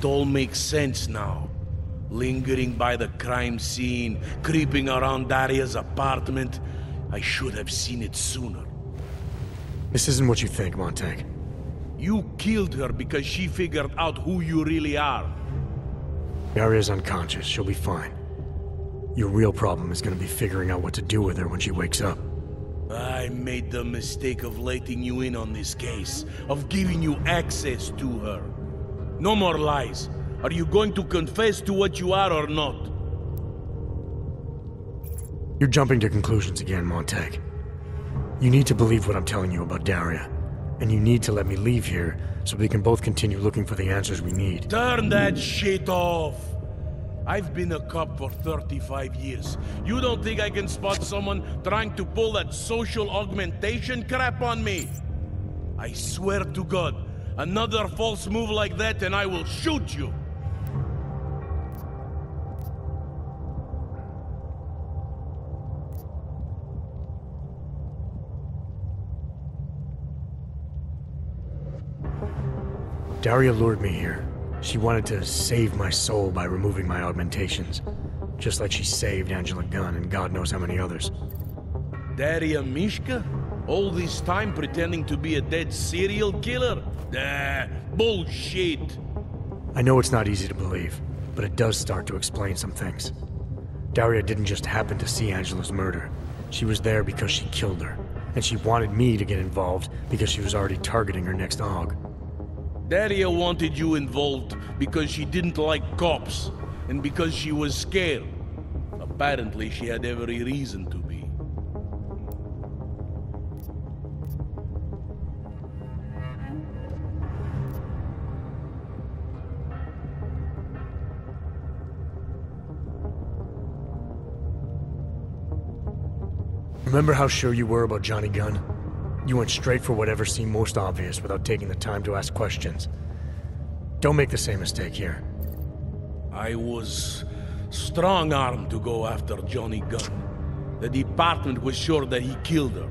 all makes sense now. Lingering by the crime scene, creeping around Daria's apartment. I should have seen it sooner. This isn't what you think, Montag. You killed her because she figured out who you really are. Daria's unconscious. She'll be fine. Your real problem is gonna be figuring out what to do with her when she wakes up. I made the mistake of letting you in on this case, of giving you access to her. No more lies. Are you going to confess to what you are or not? You're jumping to conclusions again, Montag. You need to believe what I'm telling you about Daria. And you need to let me leave here so we can both continue looking for the answers we need. Turn that shit off! I've been a cop for 35 years. You don't think I can spot someone trying to pull that social augmentation crap on me? I swear to God, another false move like that and I will shoot you! Daria lured me here. She wanted to save my soul by removing my augmentations. Just like she saved Angela Gunn and God knows how many others. Daria Mishka? All this time pretending to be a dead serial killer? Bullshit! I know it's not easy to believe, but it does start to explain some things. Daria didn't just happen to see Angela's murder. She was there because she killed her. And she wanted me to get involved because she was already targeting her next aug. Daria wanted you involved because she didn't like cops, and because she was scared. Apparently, she had every reason to be. Remember how sure you were about Johnny Gunn? You went straight for whatever seemed most obvious without taking the time to ask questions. Don't make the same mistake here. I was strong-armed to go after Johnny Gunn. The department was sure that he killed her.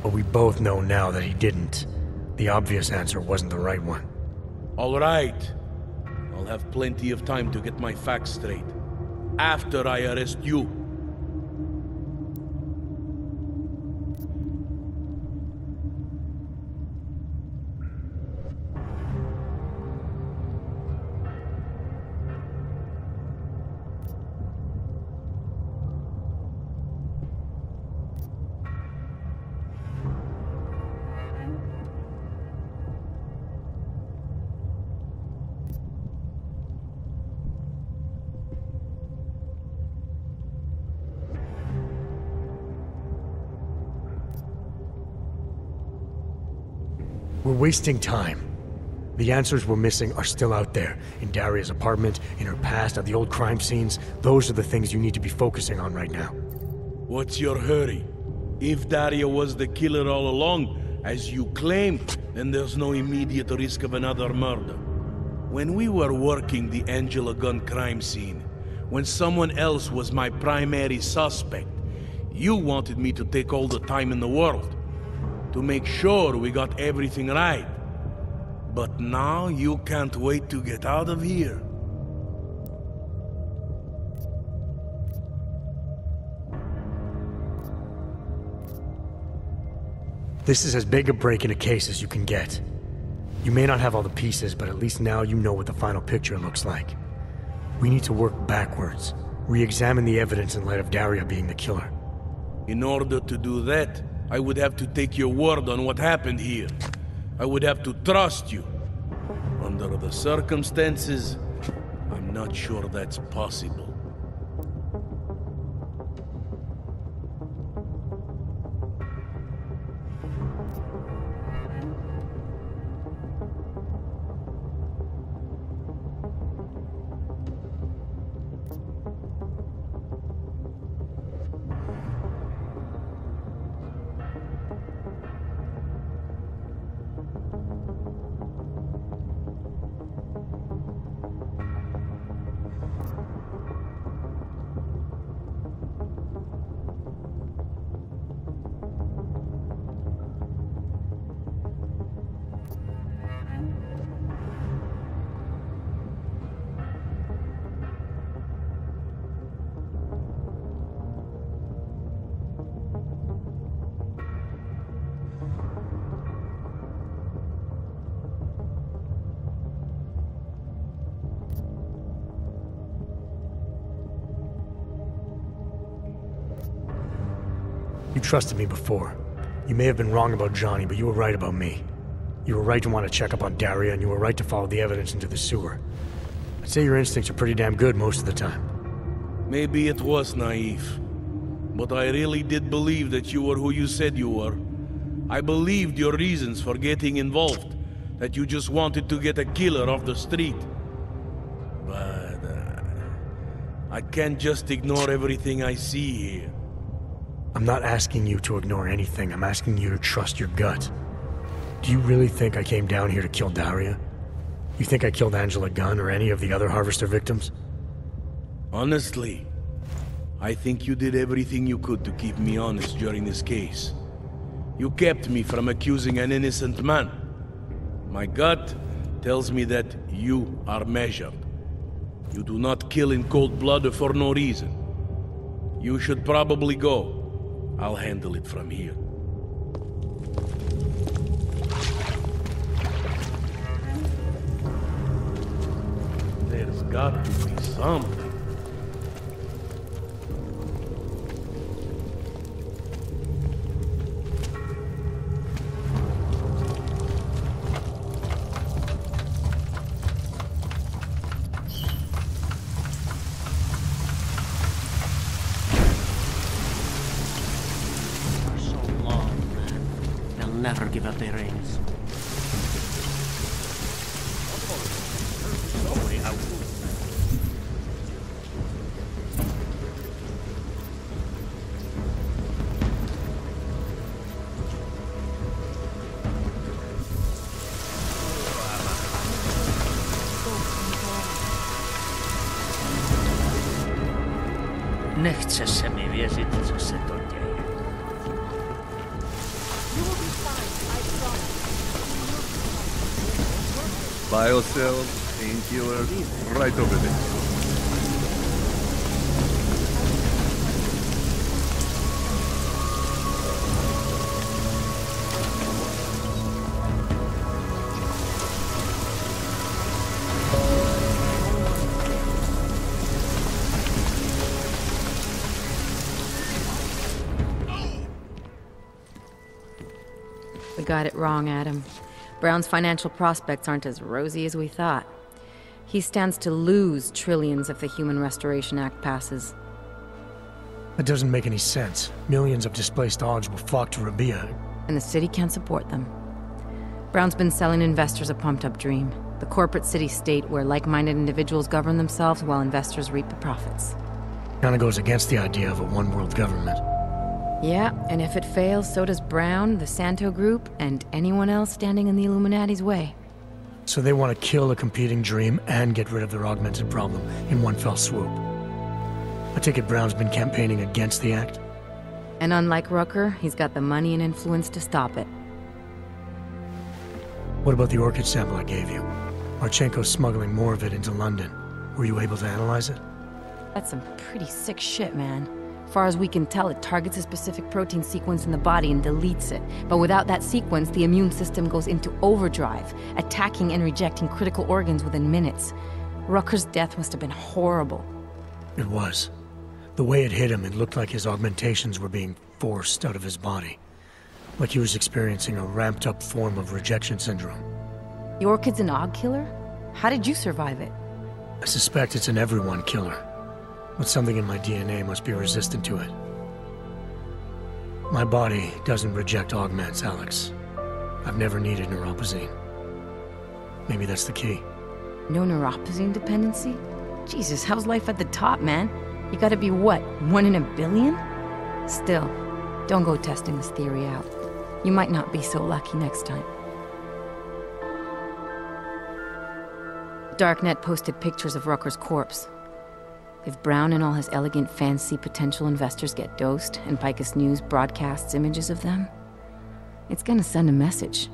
But we both know now that he didn't. The obvious answer wasn't the right one. All right. I'll have plenty of time to get my facts straight. After I arrest you. We're wasting time. The answers we're missing are still out there. In Daria's apartment, in her past, at the old crime scenes. Those are the things you need to be focusing on right now. What's your hurry? If Daria was the killer all along, as you claim, then there's no immediate risk of another murder. When we were working the Angela Gunn crime scene, when someone else was my primary suspect, you wanted me to take all the time in the world. To make sure we got everything right. But now you can't wait to get out of here. This is as big a break in a case as you can get. You may not have all the pieces, but at least now you know what the final picture looks like. We need to work backwards. Re-examine the evidence in light of Daria being the killer. In order to do that, I would have to take your word on what happened here. I would have to trust you. Under the circumstances, I'm not sure that's possible. You trusted me before. You may have been wrong about Johnny, but you were right about me. You were right to want to check up on Daria, and you were right to follow the evidence into the sewer. I'd say your instincts are pretty damn good most of the time. Maybe it was naive, but I really did believe that you were who you said you were. I believed your reasons for getting involved, that you just wanted to get a killer off the street. But I can't just ignore everything I see here. I'm not asking you to ignore anything. I'm asking you to trust your gut. Do you really think I came down here to kill Daria? You think I killed Angela Gunn or any of the other Harvester victims? Honestly, I think you did everything you could to keep me honest during this case. You kept me from accusing an innocent man. My gut tells me that you are measured. You do not kill in cold blood for no reason. You should probably go. I'll handle it from here. There's got to be something. Never give up their reins. Nie chcesz mi wierzyć, co się to dzieje. Biocells, painkillers, right over there. We got it wrong, Adam. Brown's financial prospects aren't as rosy as we thought. He stands to lose trillions if the Human Restoration Act passes. That doesn't make any sense. Millions of displaced dogs will flock to Rabia. And the city can't support them. Brown's been selling investors a pumped-up dream. The corporate city-state where like-minded individuals govern themselves while investors reap the profits. Kinda goes against the idea of a one-world government. Yeah, and if it fails, so does Brown, the Santo Group, and anyone else standing in the Illuminati's way. So they want to kill a competing dream and get rid of their augmented problem in one fell swoop. I take it Brown's been campaigning against the act? And unlike Rucker, he's got the money and influence to stop it. What about the orchid sample I gave you? Marchenko's smuggling more of it into London. Were you able to analyze it? That's some pretty sick shit, man. Far as we can tell, it targets a specific protein sequence in the body and deletes it. But without that sequence, the immune system goes into overdrive, attacking and rejecting critical organs within minutes. Rucker's death must have been horrible. It was. The way it hit him, it looked like his augmentations were being forced out of his body. Like he was experiencing a ramped-up form of rejection syndrome. The orchid's an aug killer? How did you survive it? I suspect it's an everyone killer. But something in my DNA must be resistant to it. My body doesn't reject augments, Alex. I've never needed neuropozyne. Maybe that's the key. No neuropozyne dependency? Jesus, how's life at the top, man? You gotta be what, 1 in a billion? Still, don't go testing this theory out. You might not be so lucky next time. Darknet posted pictures of Rucker's corpse. If Brown and all his elegant, fancy potential investors get dosed, and Picus News broadcasts images of them, it's gonna send a message.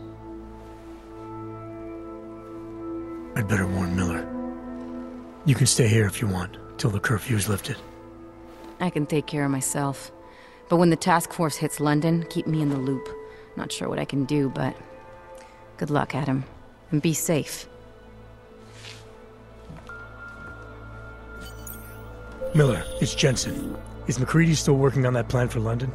I'd better warn Miller. You can stay here if you want, till the curfew's lifted. I can take care of myself. But when the task force hits London, keep me in the loop. Not sure what I can do, but... good luck, Adam. And be safe. Miller, it's Jensen. Is MacReady still working on that plan for London?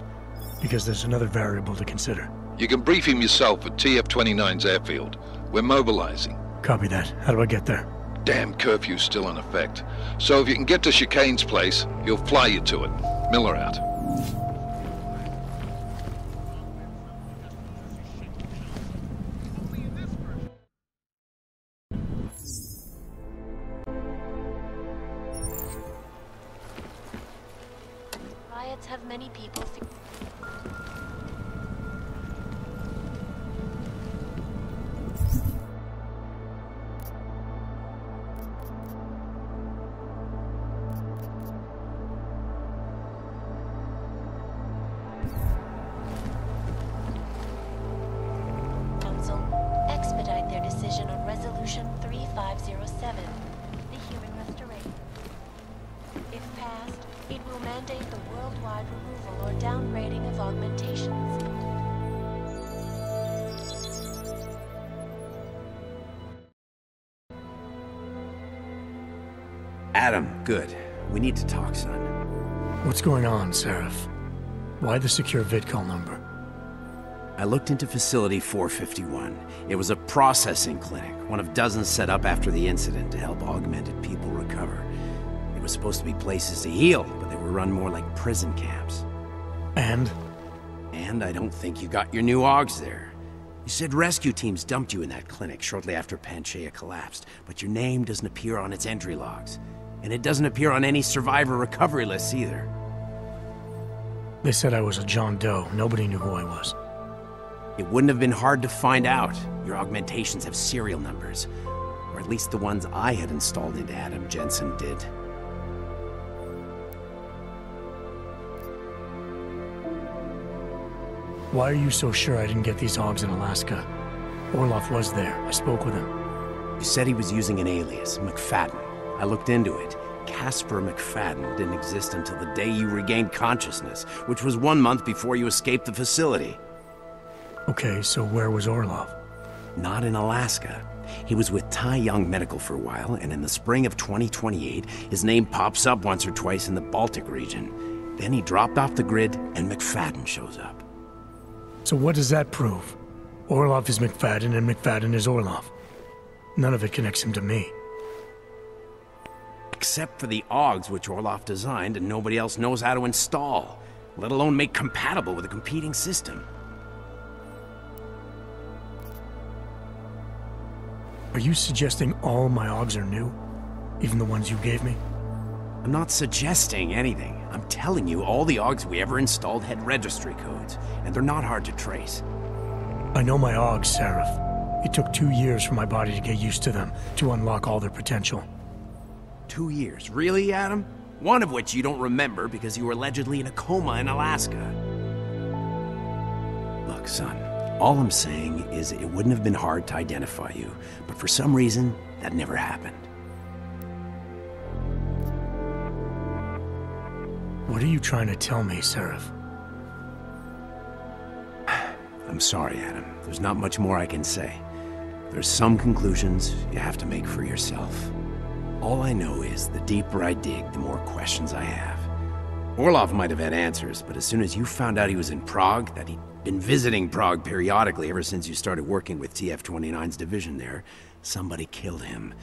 because there's another variable to consider. You can brief him yourself at TF-29's airfield. We're mobilizing. Copy that. How do I get there? Damn curfew's still in effect. So if you can get to Chicane's place, he'll fly you to it. Miller out. Riots have many people. Expedite their decision on Resolution 3507, the human restoration. If passed, it will mandate the worldwide removal or downgrading of augmentations. Adam, good. We need to talk, son. What's going on, Seraph? Why the secure VidCall number? I looked into Facility 451. It was a processing clinic, one of dozens set up after the incident to help augmented people recover. It was supposed to be places to heal, but they were run more like prison camps. And? And I don't think you got your new augs there. You said rescue teams dumped you in that clinic shortly after Panchaea collapsed, but your name doesn't appear on its entry logs. And it doesn't appear on any survivor recovery lists either. They said I was a John Doe. Nobody knew who I was. It wouldn't have been hard to find out. Your augmentations have serial numbers. Or at least the ones I had installed into Adam Jensen did. Why are you so sure I didn't get these augs in Alaska? Orlov was there. I spoke with him. You said he was using an alias, McFadden. I looked into it. Casper McFadden didn't exist until the day you regained consciousness, which was 1 month before you escaped the facility. Okay, so where was Orlov? Not in Alaska. He was with Tai Young Medical for a while, and in the spring of 2028, his name pops up once or twice in the Baltic region. Then he dropped off the grid, and McFadden shows up. So what does that prove? Orlov is McFadden, and McFadden is Orlov. None of it connects him to me. Except for the augs which Orlov designed and nobody else knows how to install, let alone make compatible with a competing system. Are you suggesting all my augs are new? Even the ones you gave me? I'm not suggesting anything. I'm telling you all the augs we ever installed had registry codes, and they're not hard to trace. I know my augs, Seraph. It took 2 years for my body to get used to them, to unlock all their potential. 2 years? Really, Adam? One of which you don't remember because you were allegedly in a coma in Alaska. Look, son. All I'm saying is it wouldn't have been hard to identify you, but for some reason, that never happened. What are you trying to tell me, Seraph? I'm sorry, Adam. There's not much more I can say. There's some conclusions you have to make for yourself. All I know is the deeper I dig, the more questions I have. Orlov might have had answers, but as soon as you found out he was in Prague, that he'd been visiting Prague periodically ever since you started working with TF-29's division there, somebody killed him.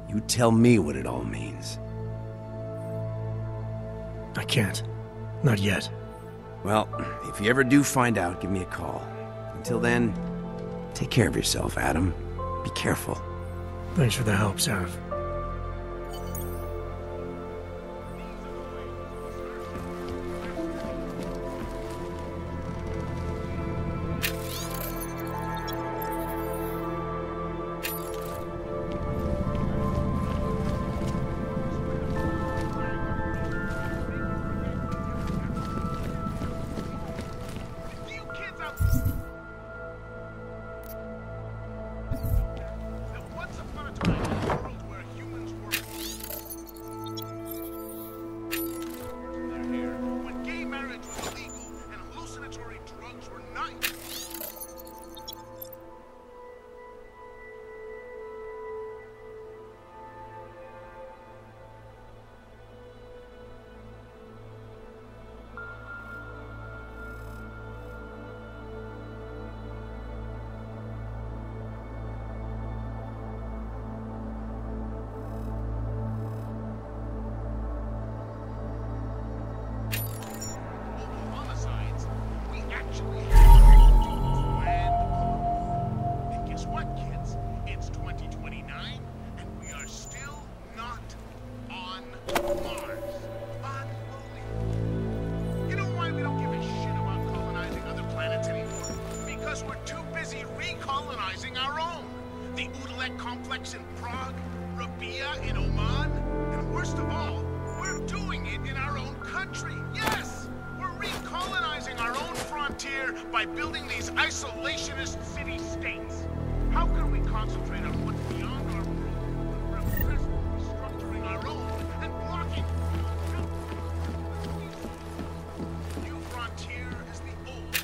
You tell me what it all means. I can't. Not yet. Well, if you ever do find out, give me a call. Until then, take care of yourself, Adam. Be careful. Thanks for the help, Seraph. Millet complex in Prague, Rabia in Oman, and worst of all, we're doing it in our own country. Yes! We're recolonizing our own frontier by building these isolationist city-states. How can we concentrate on what's beyond our world when we're presently structuring our own and blocking? The new frontier is the old.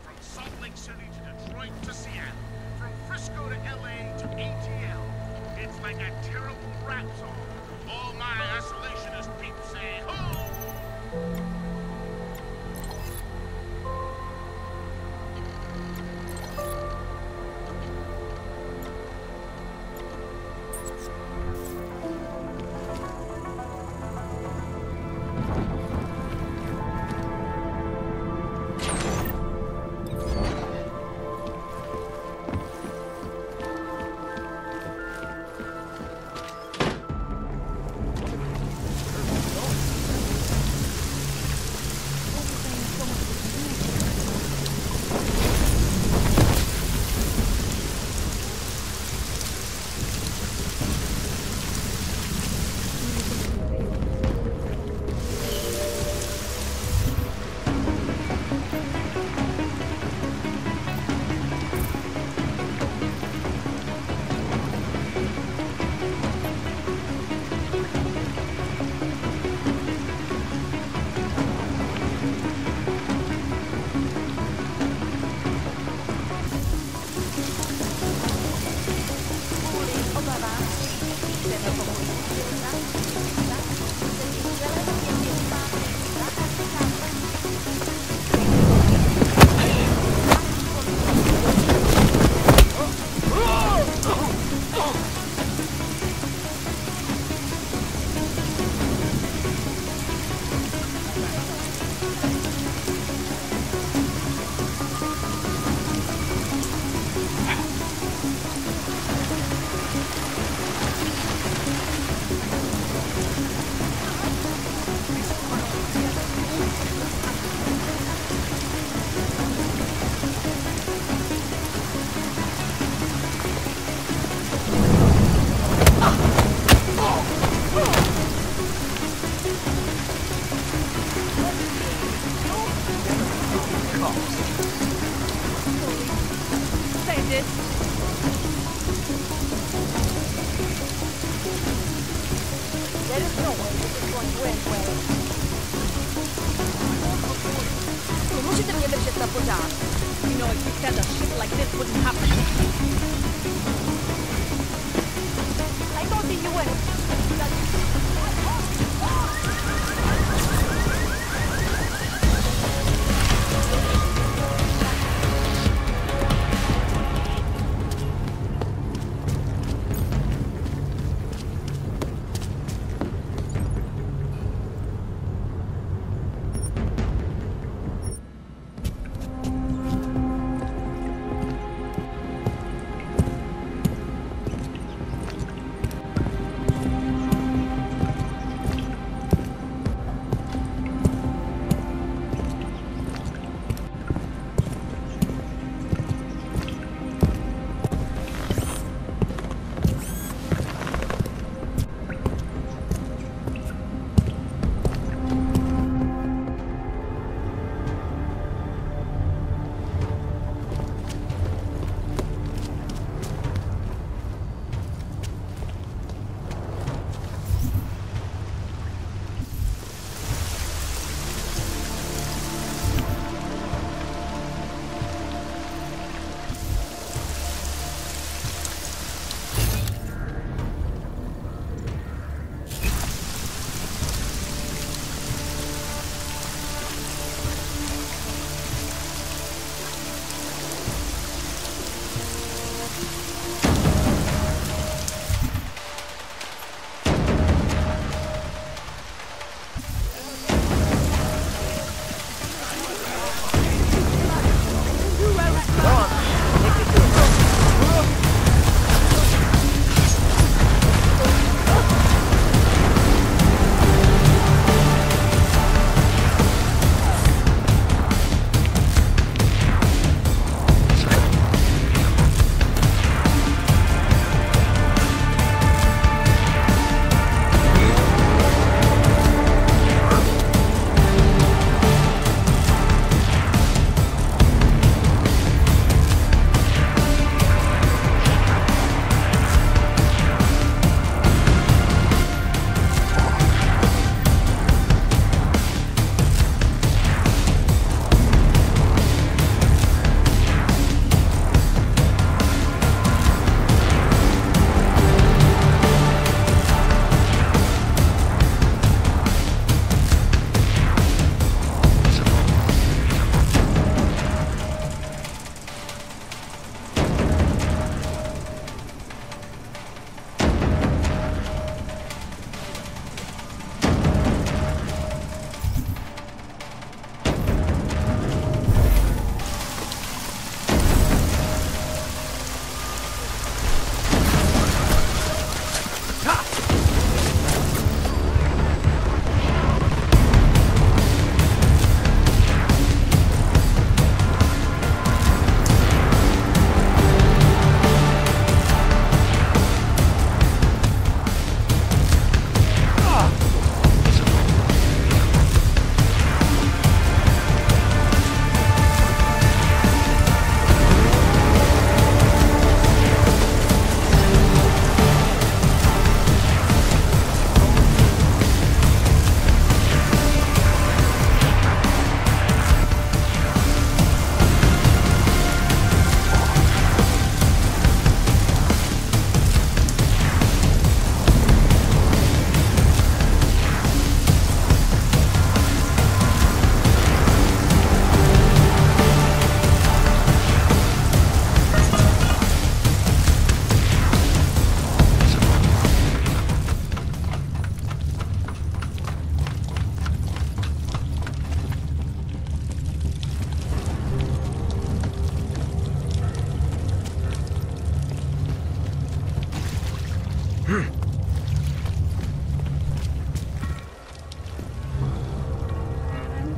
From Salt Lake City to Detroit to Seattle, from Frisco to LA to ATL. It's like a terrible rap song. All my isolationist peeps say, ho! You know, if you said a shit like this wouldn't happen. I don't think you will.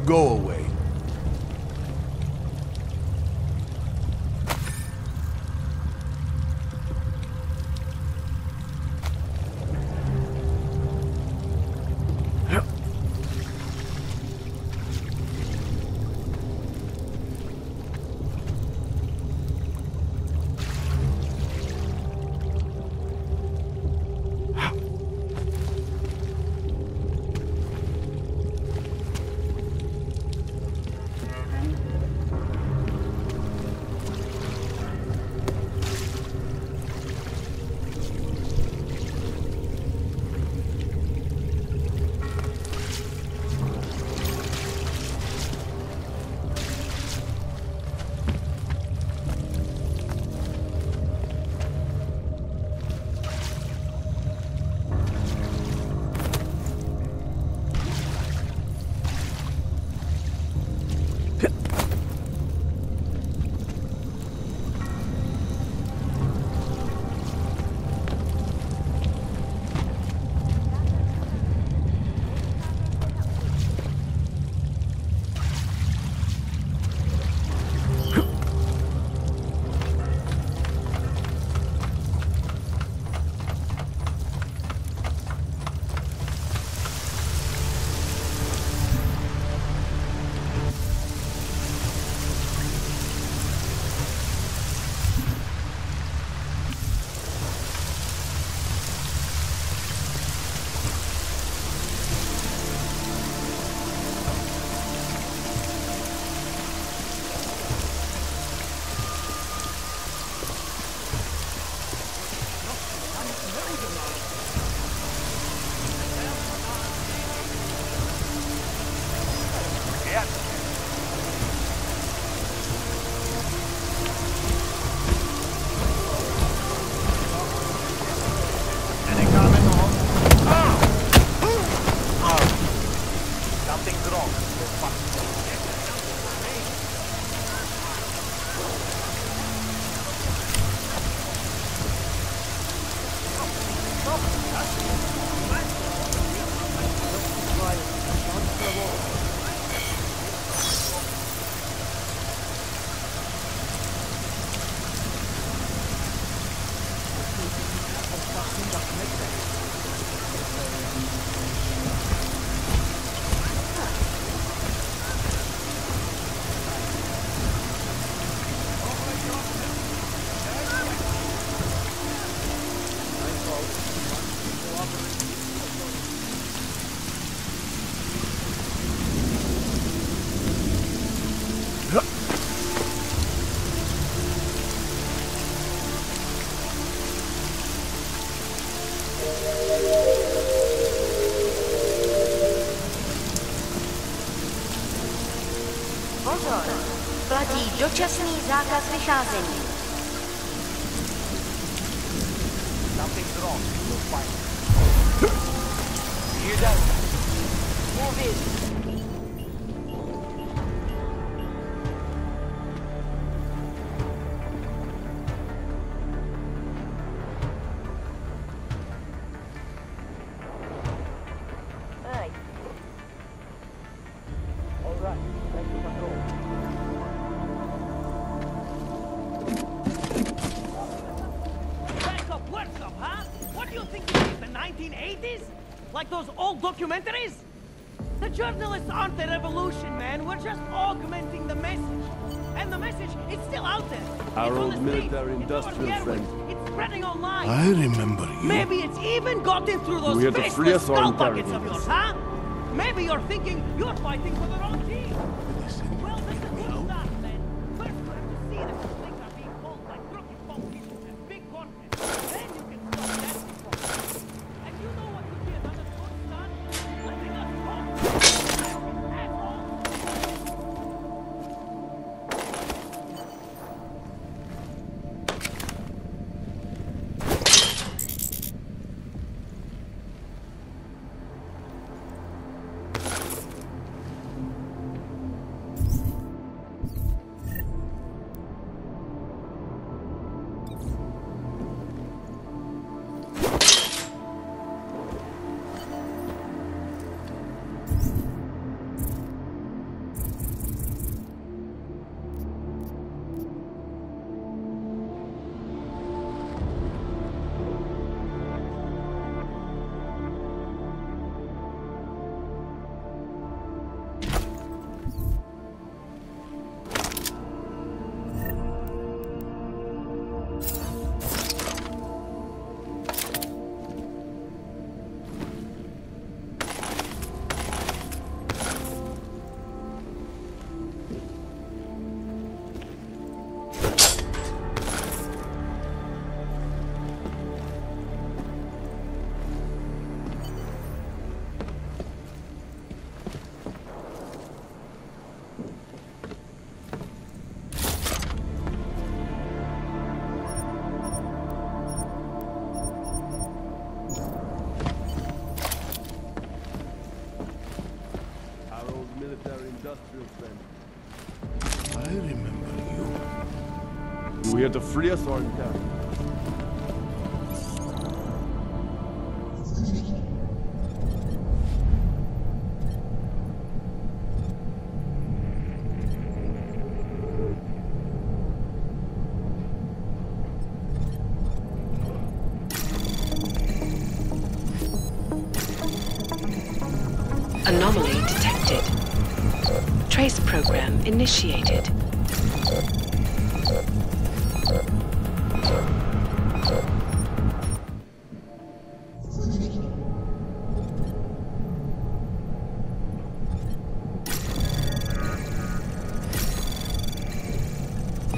Go away. Pozor! Platí dočasný zákaz vycházení. Something's wrong. We'll find it. You don't. Move in. Documentaries? The journalists aren't the revolution, man. We're just augmenting the message. And the message, it's still out there. Our old military-industrial friend. It's spreading online. I remember you. Maybe it's even gotten through those We had to free faceless us or skull buckets of interrogate yours, us. huh? Maybe you're thinking you're fighting for the wrong team. Well, this is good stuff, man. First, you have to see that the things are being pulled by crooked politicians and big corporates. Then you can stop that problem. And you know what could be another good start? Letting us talk. industrial center. I remember you. You here to free us or attack? Anomaly detected. Trace program initiated.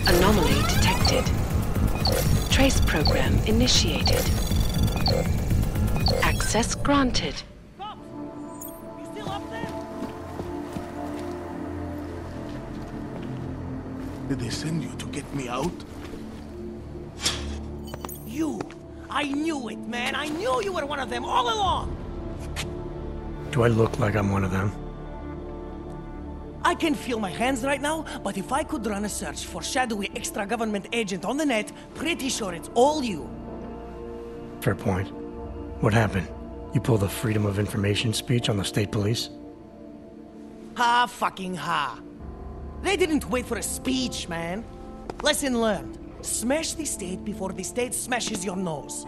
Anomaly detected. Trace program initiated. Access granted. Did they send you to get me out? You! I knew it, man! I knew you were one of them all along! Do I look like I'm one of them? I can feel my hands right now, but if I could run a search for shadowy extra-government agent on the net, pretty sure it's all you. Fair point. What happened? You pulled a Freedom of Information speech on the state police? Ha fucking ha! They didn't wait for a speech, man. Lesson learned. Smash the state before the state smashes your nose.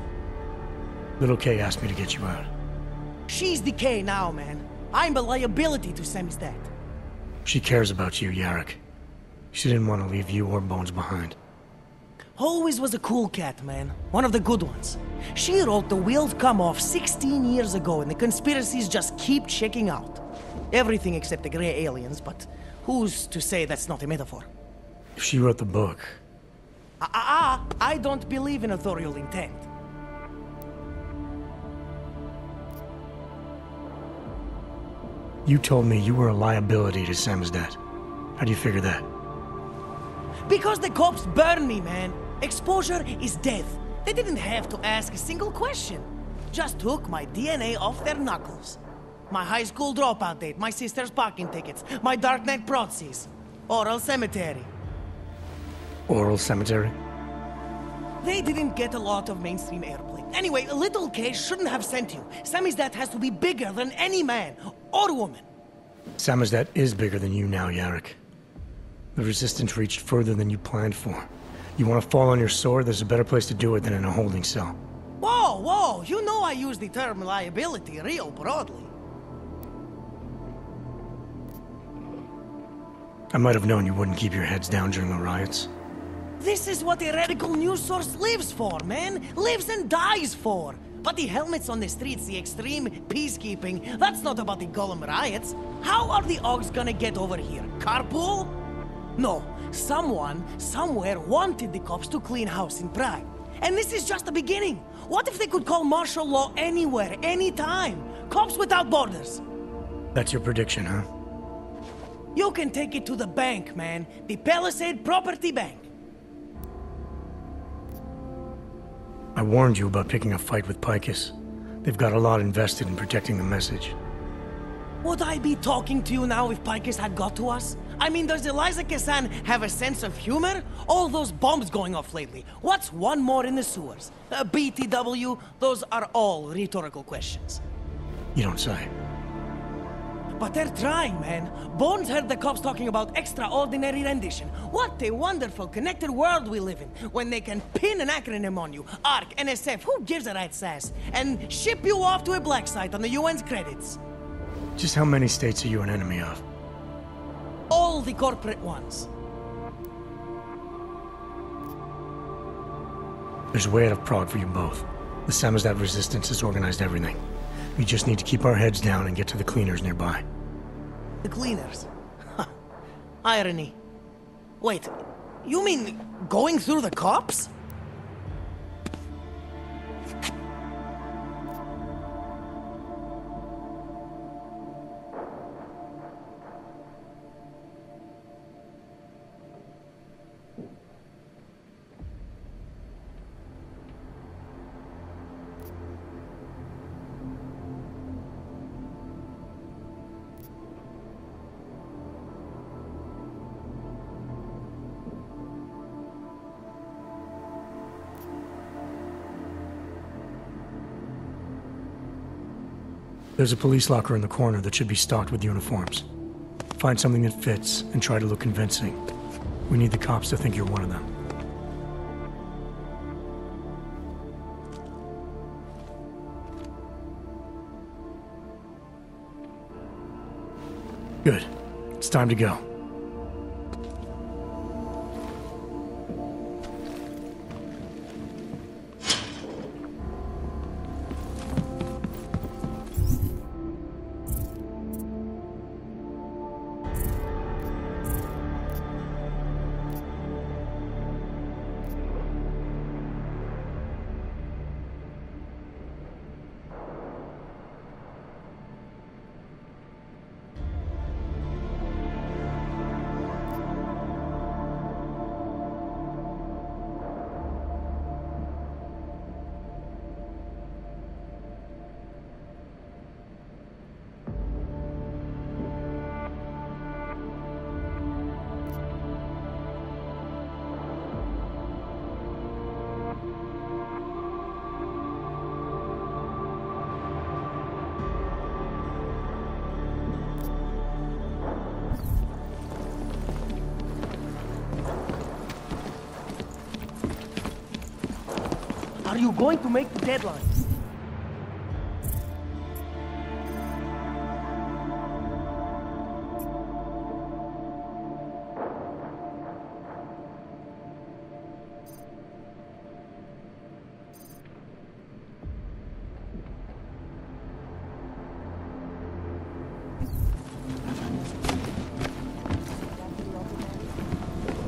Little K asked me to get you out. She's the K now, man. I'm a liability to Samizdat. She cares about you, Yarrick. She didn't want to leave you or Bones behind. Always was a cool cat, man. One of the good ones. She wrote The Wheels Come Off 16 years ago, and the conspiracies just keep checking out. Everything except the gray aliens, but who's to say that's not a metaphor? If she wrote the book... I don't believe in authorial intent. You told me you were a liability to Samizdat. How do you figure that? Because the cops burn me, man. Exposure is death. They didn't have to ask a single question. Just took my DNA off their knuckles. My high school dropout date, my sister's parking tickets, my Darknet proxies. Oral Cemetery. Oral Cemetery? They didn't get a lot of mainstream airplay. Anyway, Little K shouldn't have sent you. Samizdat has to be bigger than any man or woman. Samizdat is bigger than you now, Yarrick. The Resistance reached further than you planned for. You want to fall on your sword, there's a better place to do it than in a holding cell. Whoa, whoa, you know I use the term liability real broadly. I might have known you wouldn't keep your heads down during the riots. This is what a radical news source lives for, man. Lives and dies for. But the helmets on the streets, the extreme peacekeeping, that's not about the Golem riots. How are the Augs gonna get over here? Carpool? No. Someone, somewhere, wanted the cops to clean house in Prague. And this is just the beginning. What if they could call martial law anywhere, anytime? Cops without borders. That's your prediction, huh? You can take it to the bank, man. The Palisade Property Bank. I warned you about picking a fight with Picus. They've got a lot invested in protecting the message. Would I be talking to you now if Picus had got to us? I mean, does Eliza Kazan have a sense of humor? All those bombs going off lately. What's one more in the sewers? BTW? Those are all rhetorical questions. You don't say. But they're trying, man. Bones heard the cops talking about extraordinary rendition. What a wonderful, connected world we live in, when they can pin an acronym on you, ARC, NSF, who gives a rat's ass, and ship you off to a black site on the UN's credits. Just how many states are you an enemy of? All the corporate ones. There's a way out of Prague for you both. The Samizdat Resistance has organized everything. We just need to keep our heads down and get to the cleaners nearby. The cleaners? Irony. Wait, you mean going through the cops? There's a police locker in the corner that should be stocked with uniforms. Find something that fits and try to look convincing. We need the cops to think you're one of them. Good. It's time to go. Are you going to make the deadline?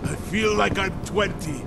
I feel like I'm 20.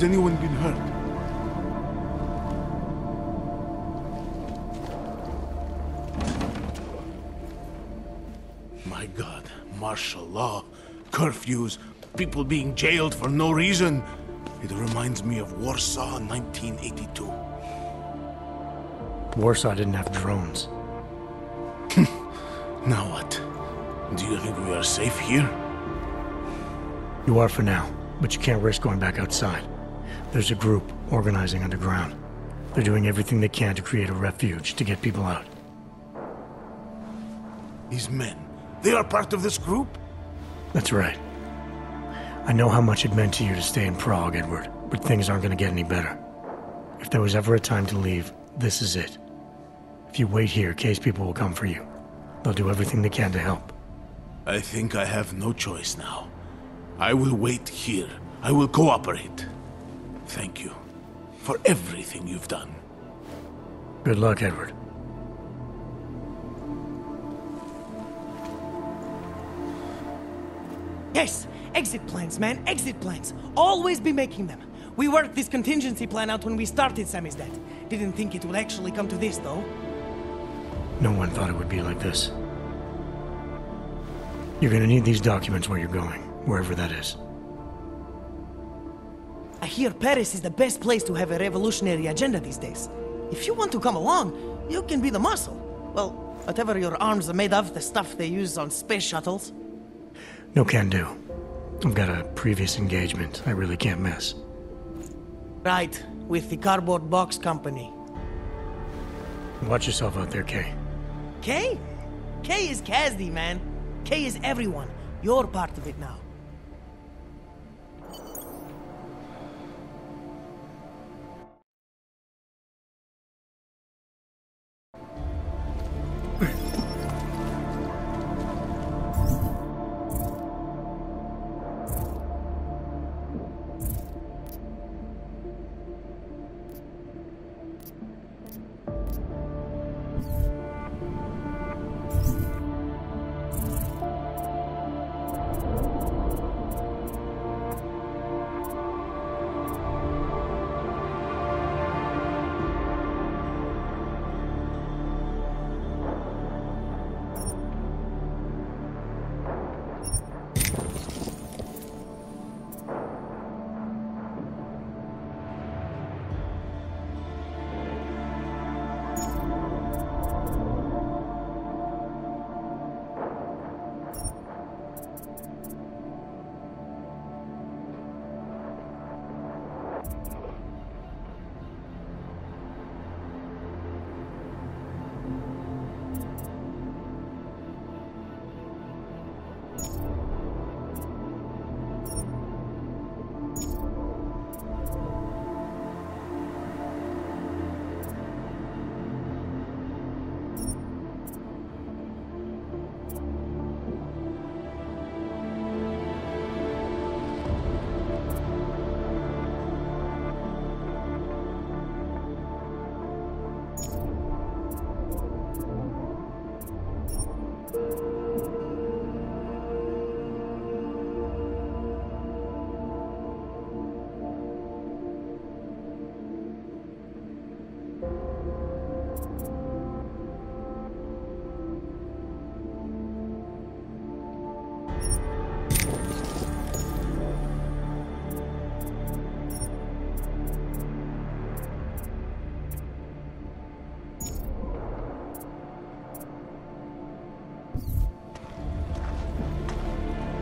Has anyone been hurt? My God, martial law, curfews, people being jailed for no reason. It reminds me of Warsaw 1982. Warsaw didn't have drones. Now what? Do you think we are safe here? You are for now, but you can't risk going back outside. There's a group organizing underground. They're doing everything they can to create a refuge to get people out. These men, they are part of this group? That's right. I know how much it meant to you to stay in Prague, Edward, but things aren't going to get any better. If there was ever a time to leave, this is it. If you wait here, Kay's people will come for you. They'll do everything they can to help. I think I have no choice now. I will wait here. I will cooperate. Thank you for everything you've done. Good luck, Edward. Yes! Exit plans, man! Exit plans! Always be making them! We worked this contingency plan out when we started Samizdat. Didn't think it would actually come to this, though. No one thought it would be like this. You're gonna need these documents where you're going, wherever that is. I hear Paris is the best place to have a revolutionary agenda these days. If you want to come along, you can be the muscle. Well, whatever your arms are made of, the stuff they use on space shuttles. No can do. I've got a previous engagement I really can't miss. Right, with the cardboard box company. Watch yourself out there, Kay. Kay? Kay is Kazdi, man. Kay is everyone. You're part of it now.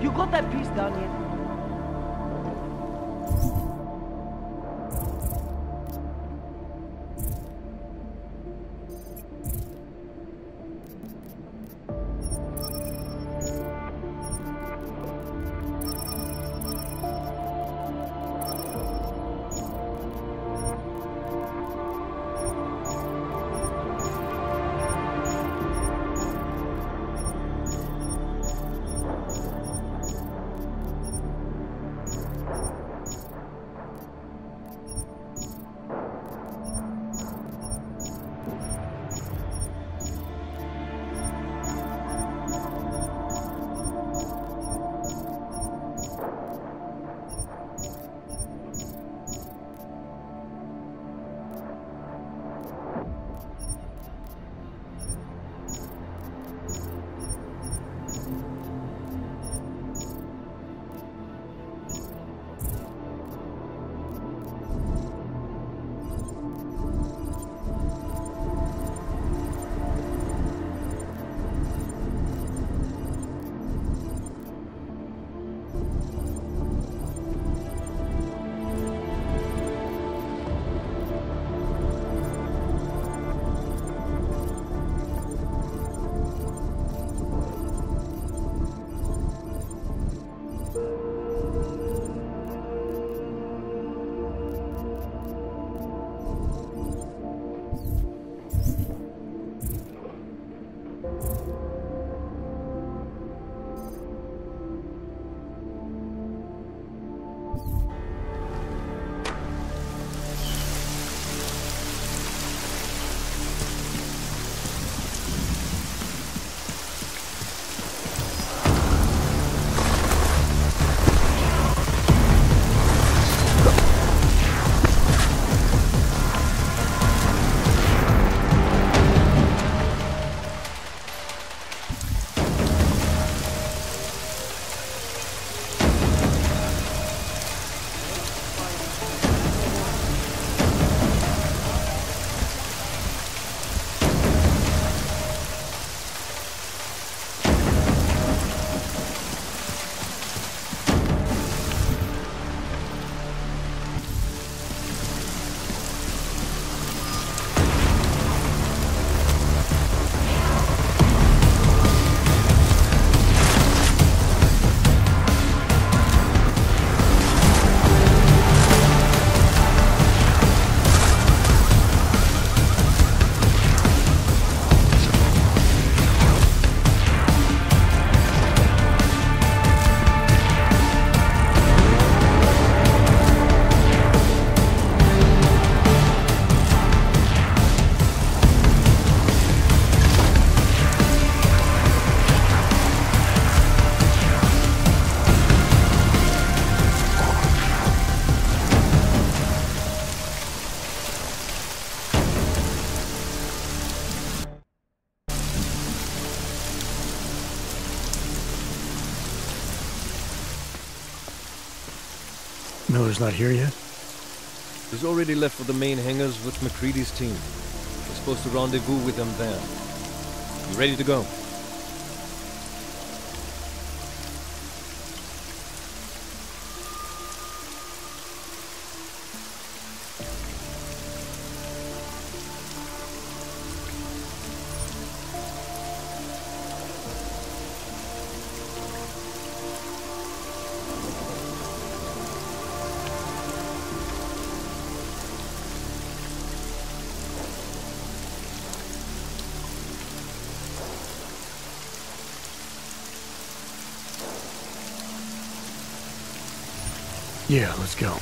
You got that piece done yet? Miller's not here yet? He's already left for the main hangars with MacReady's team. We're supposed to rendezvous with them there. You ready to go? Yeah, let's go.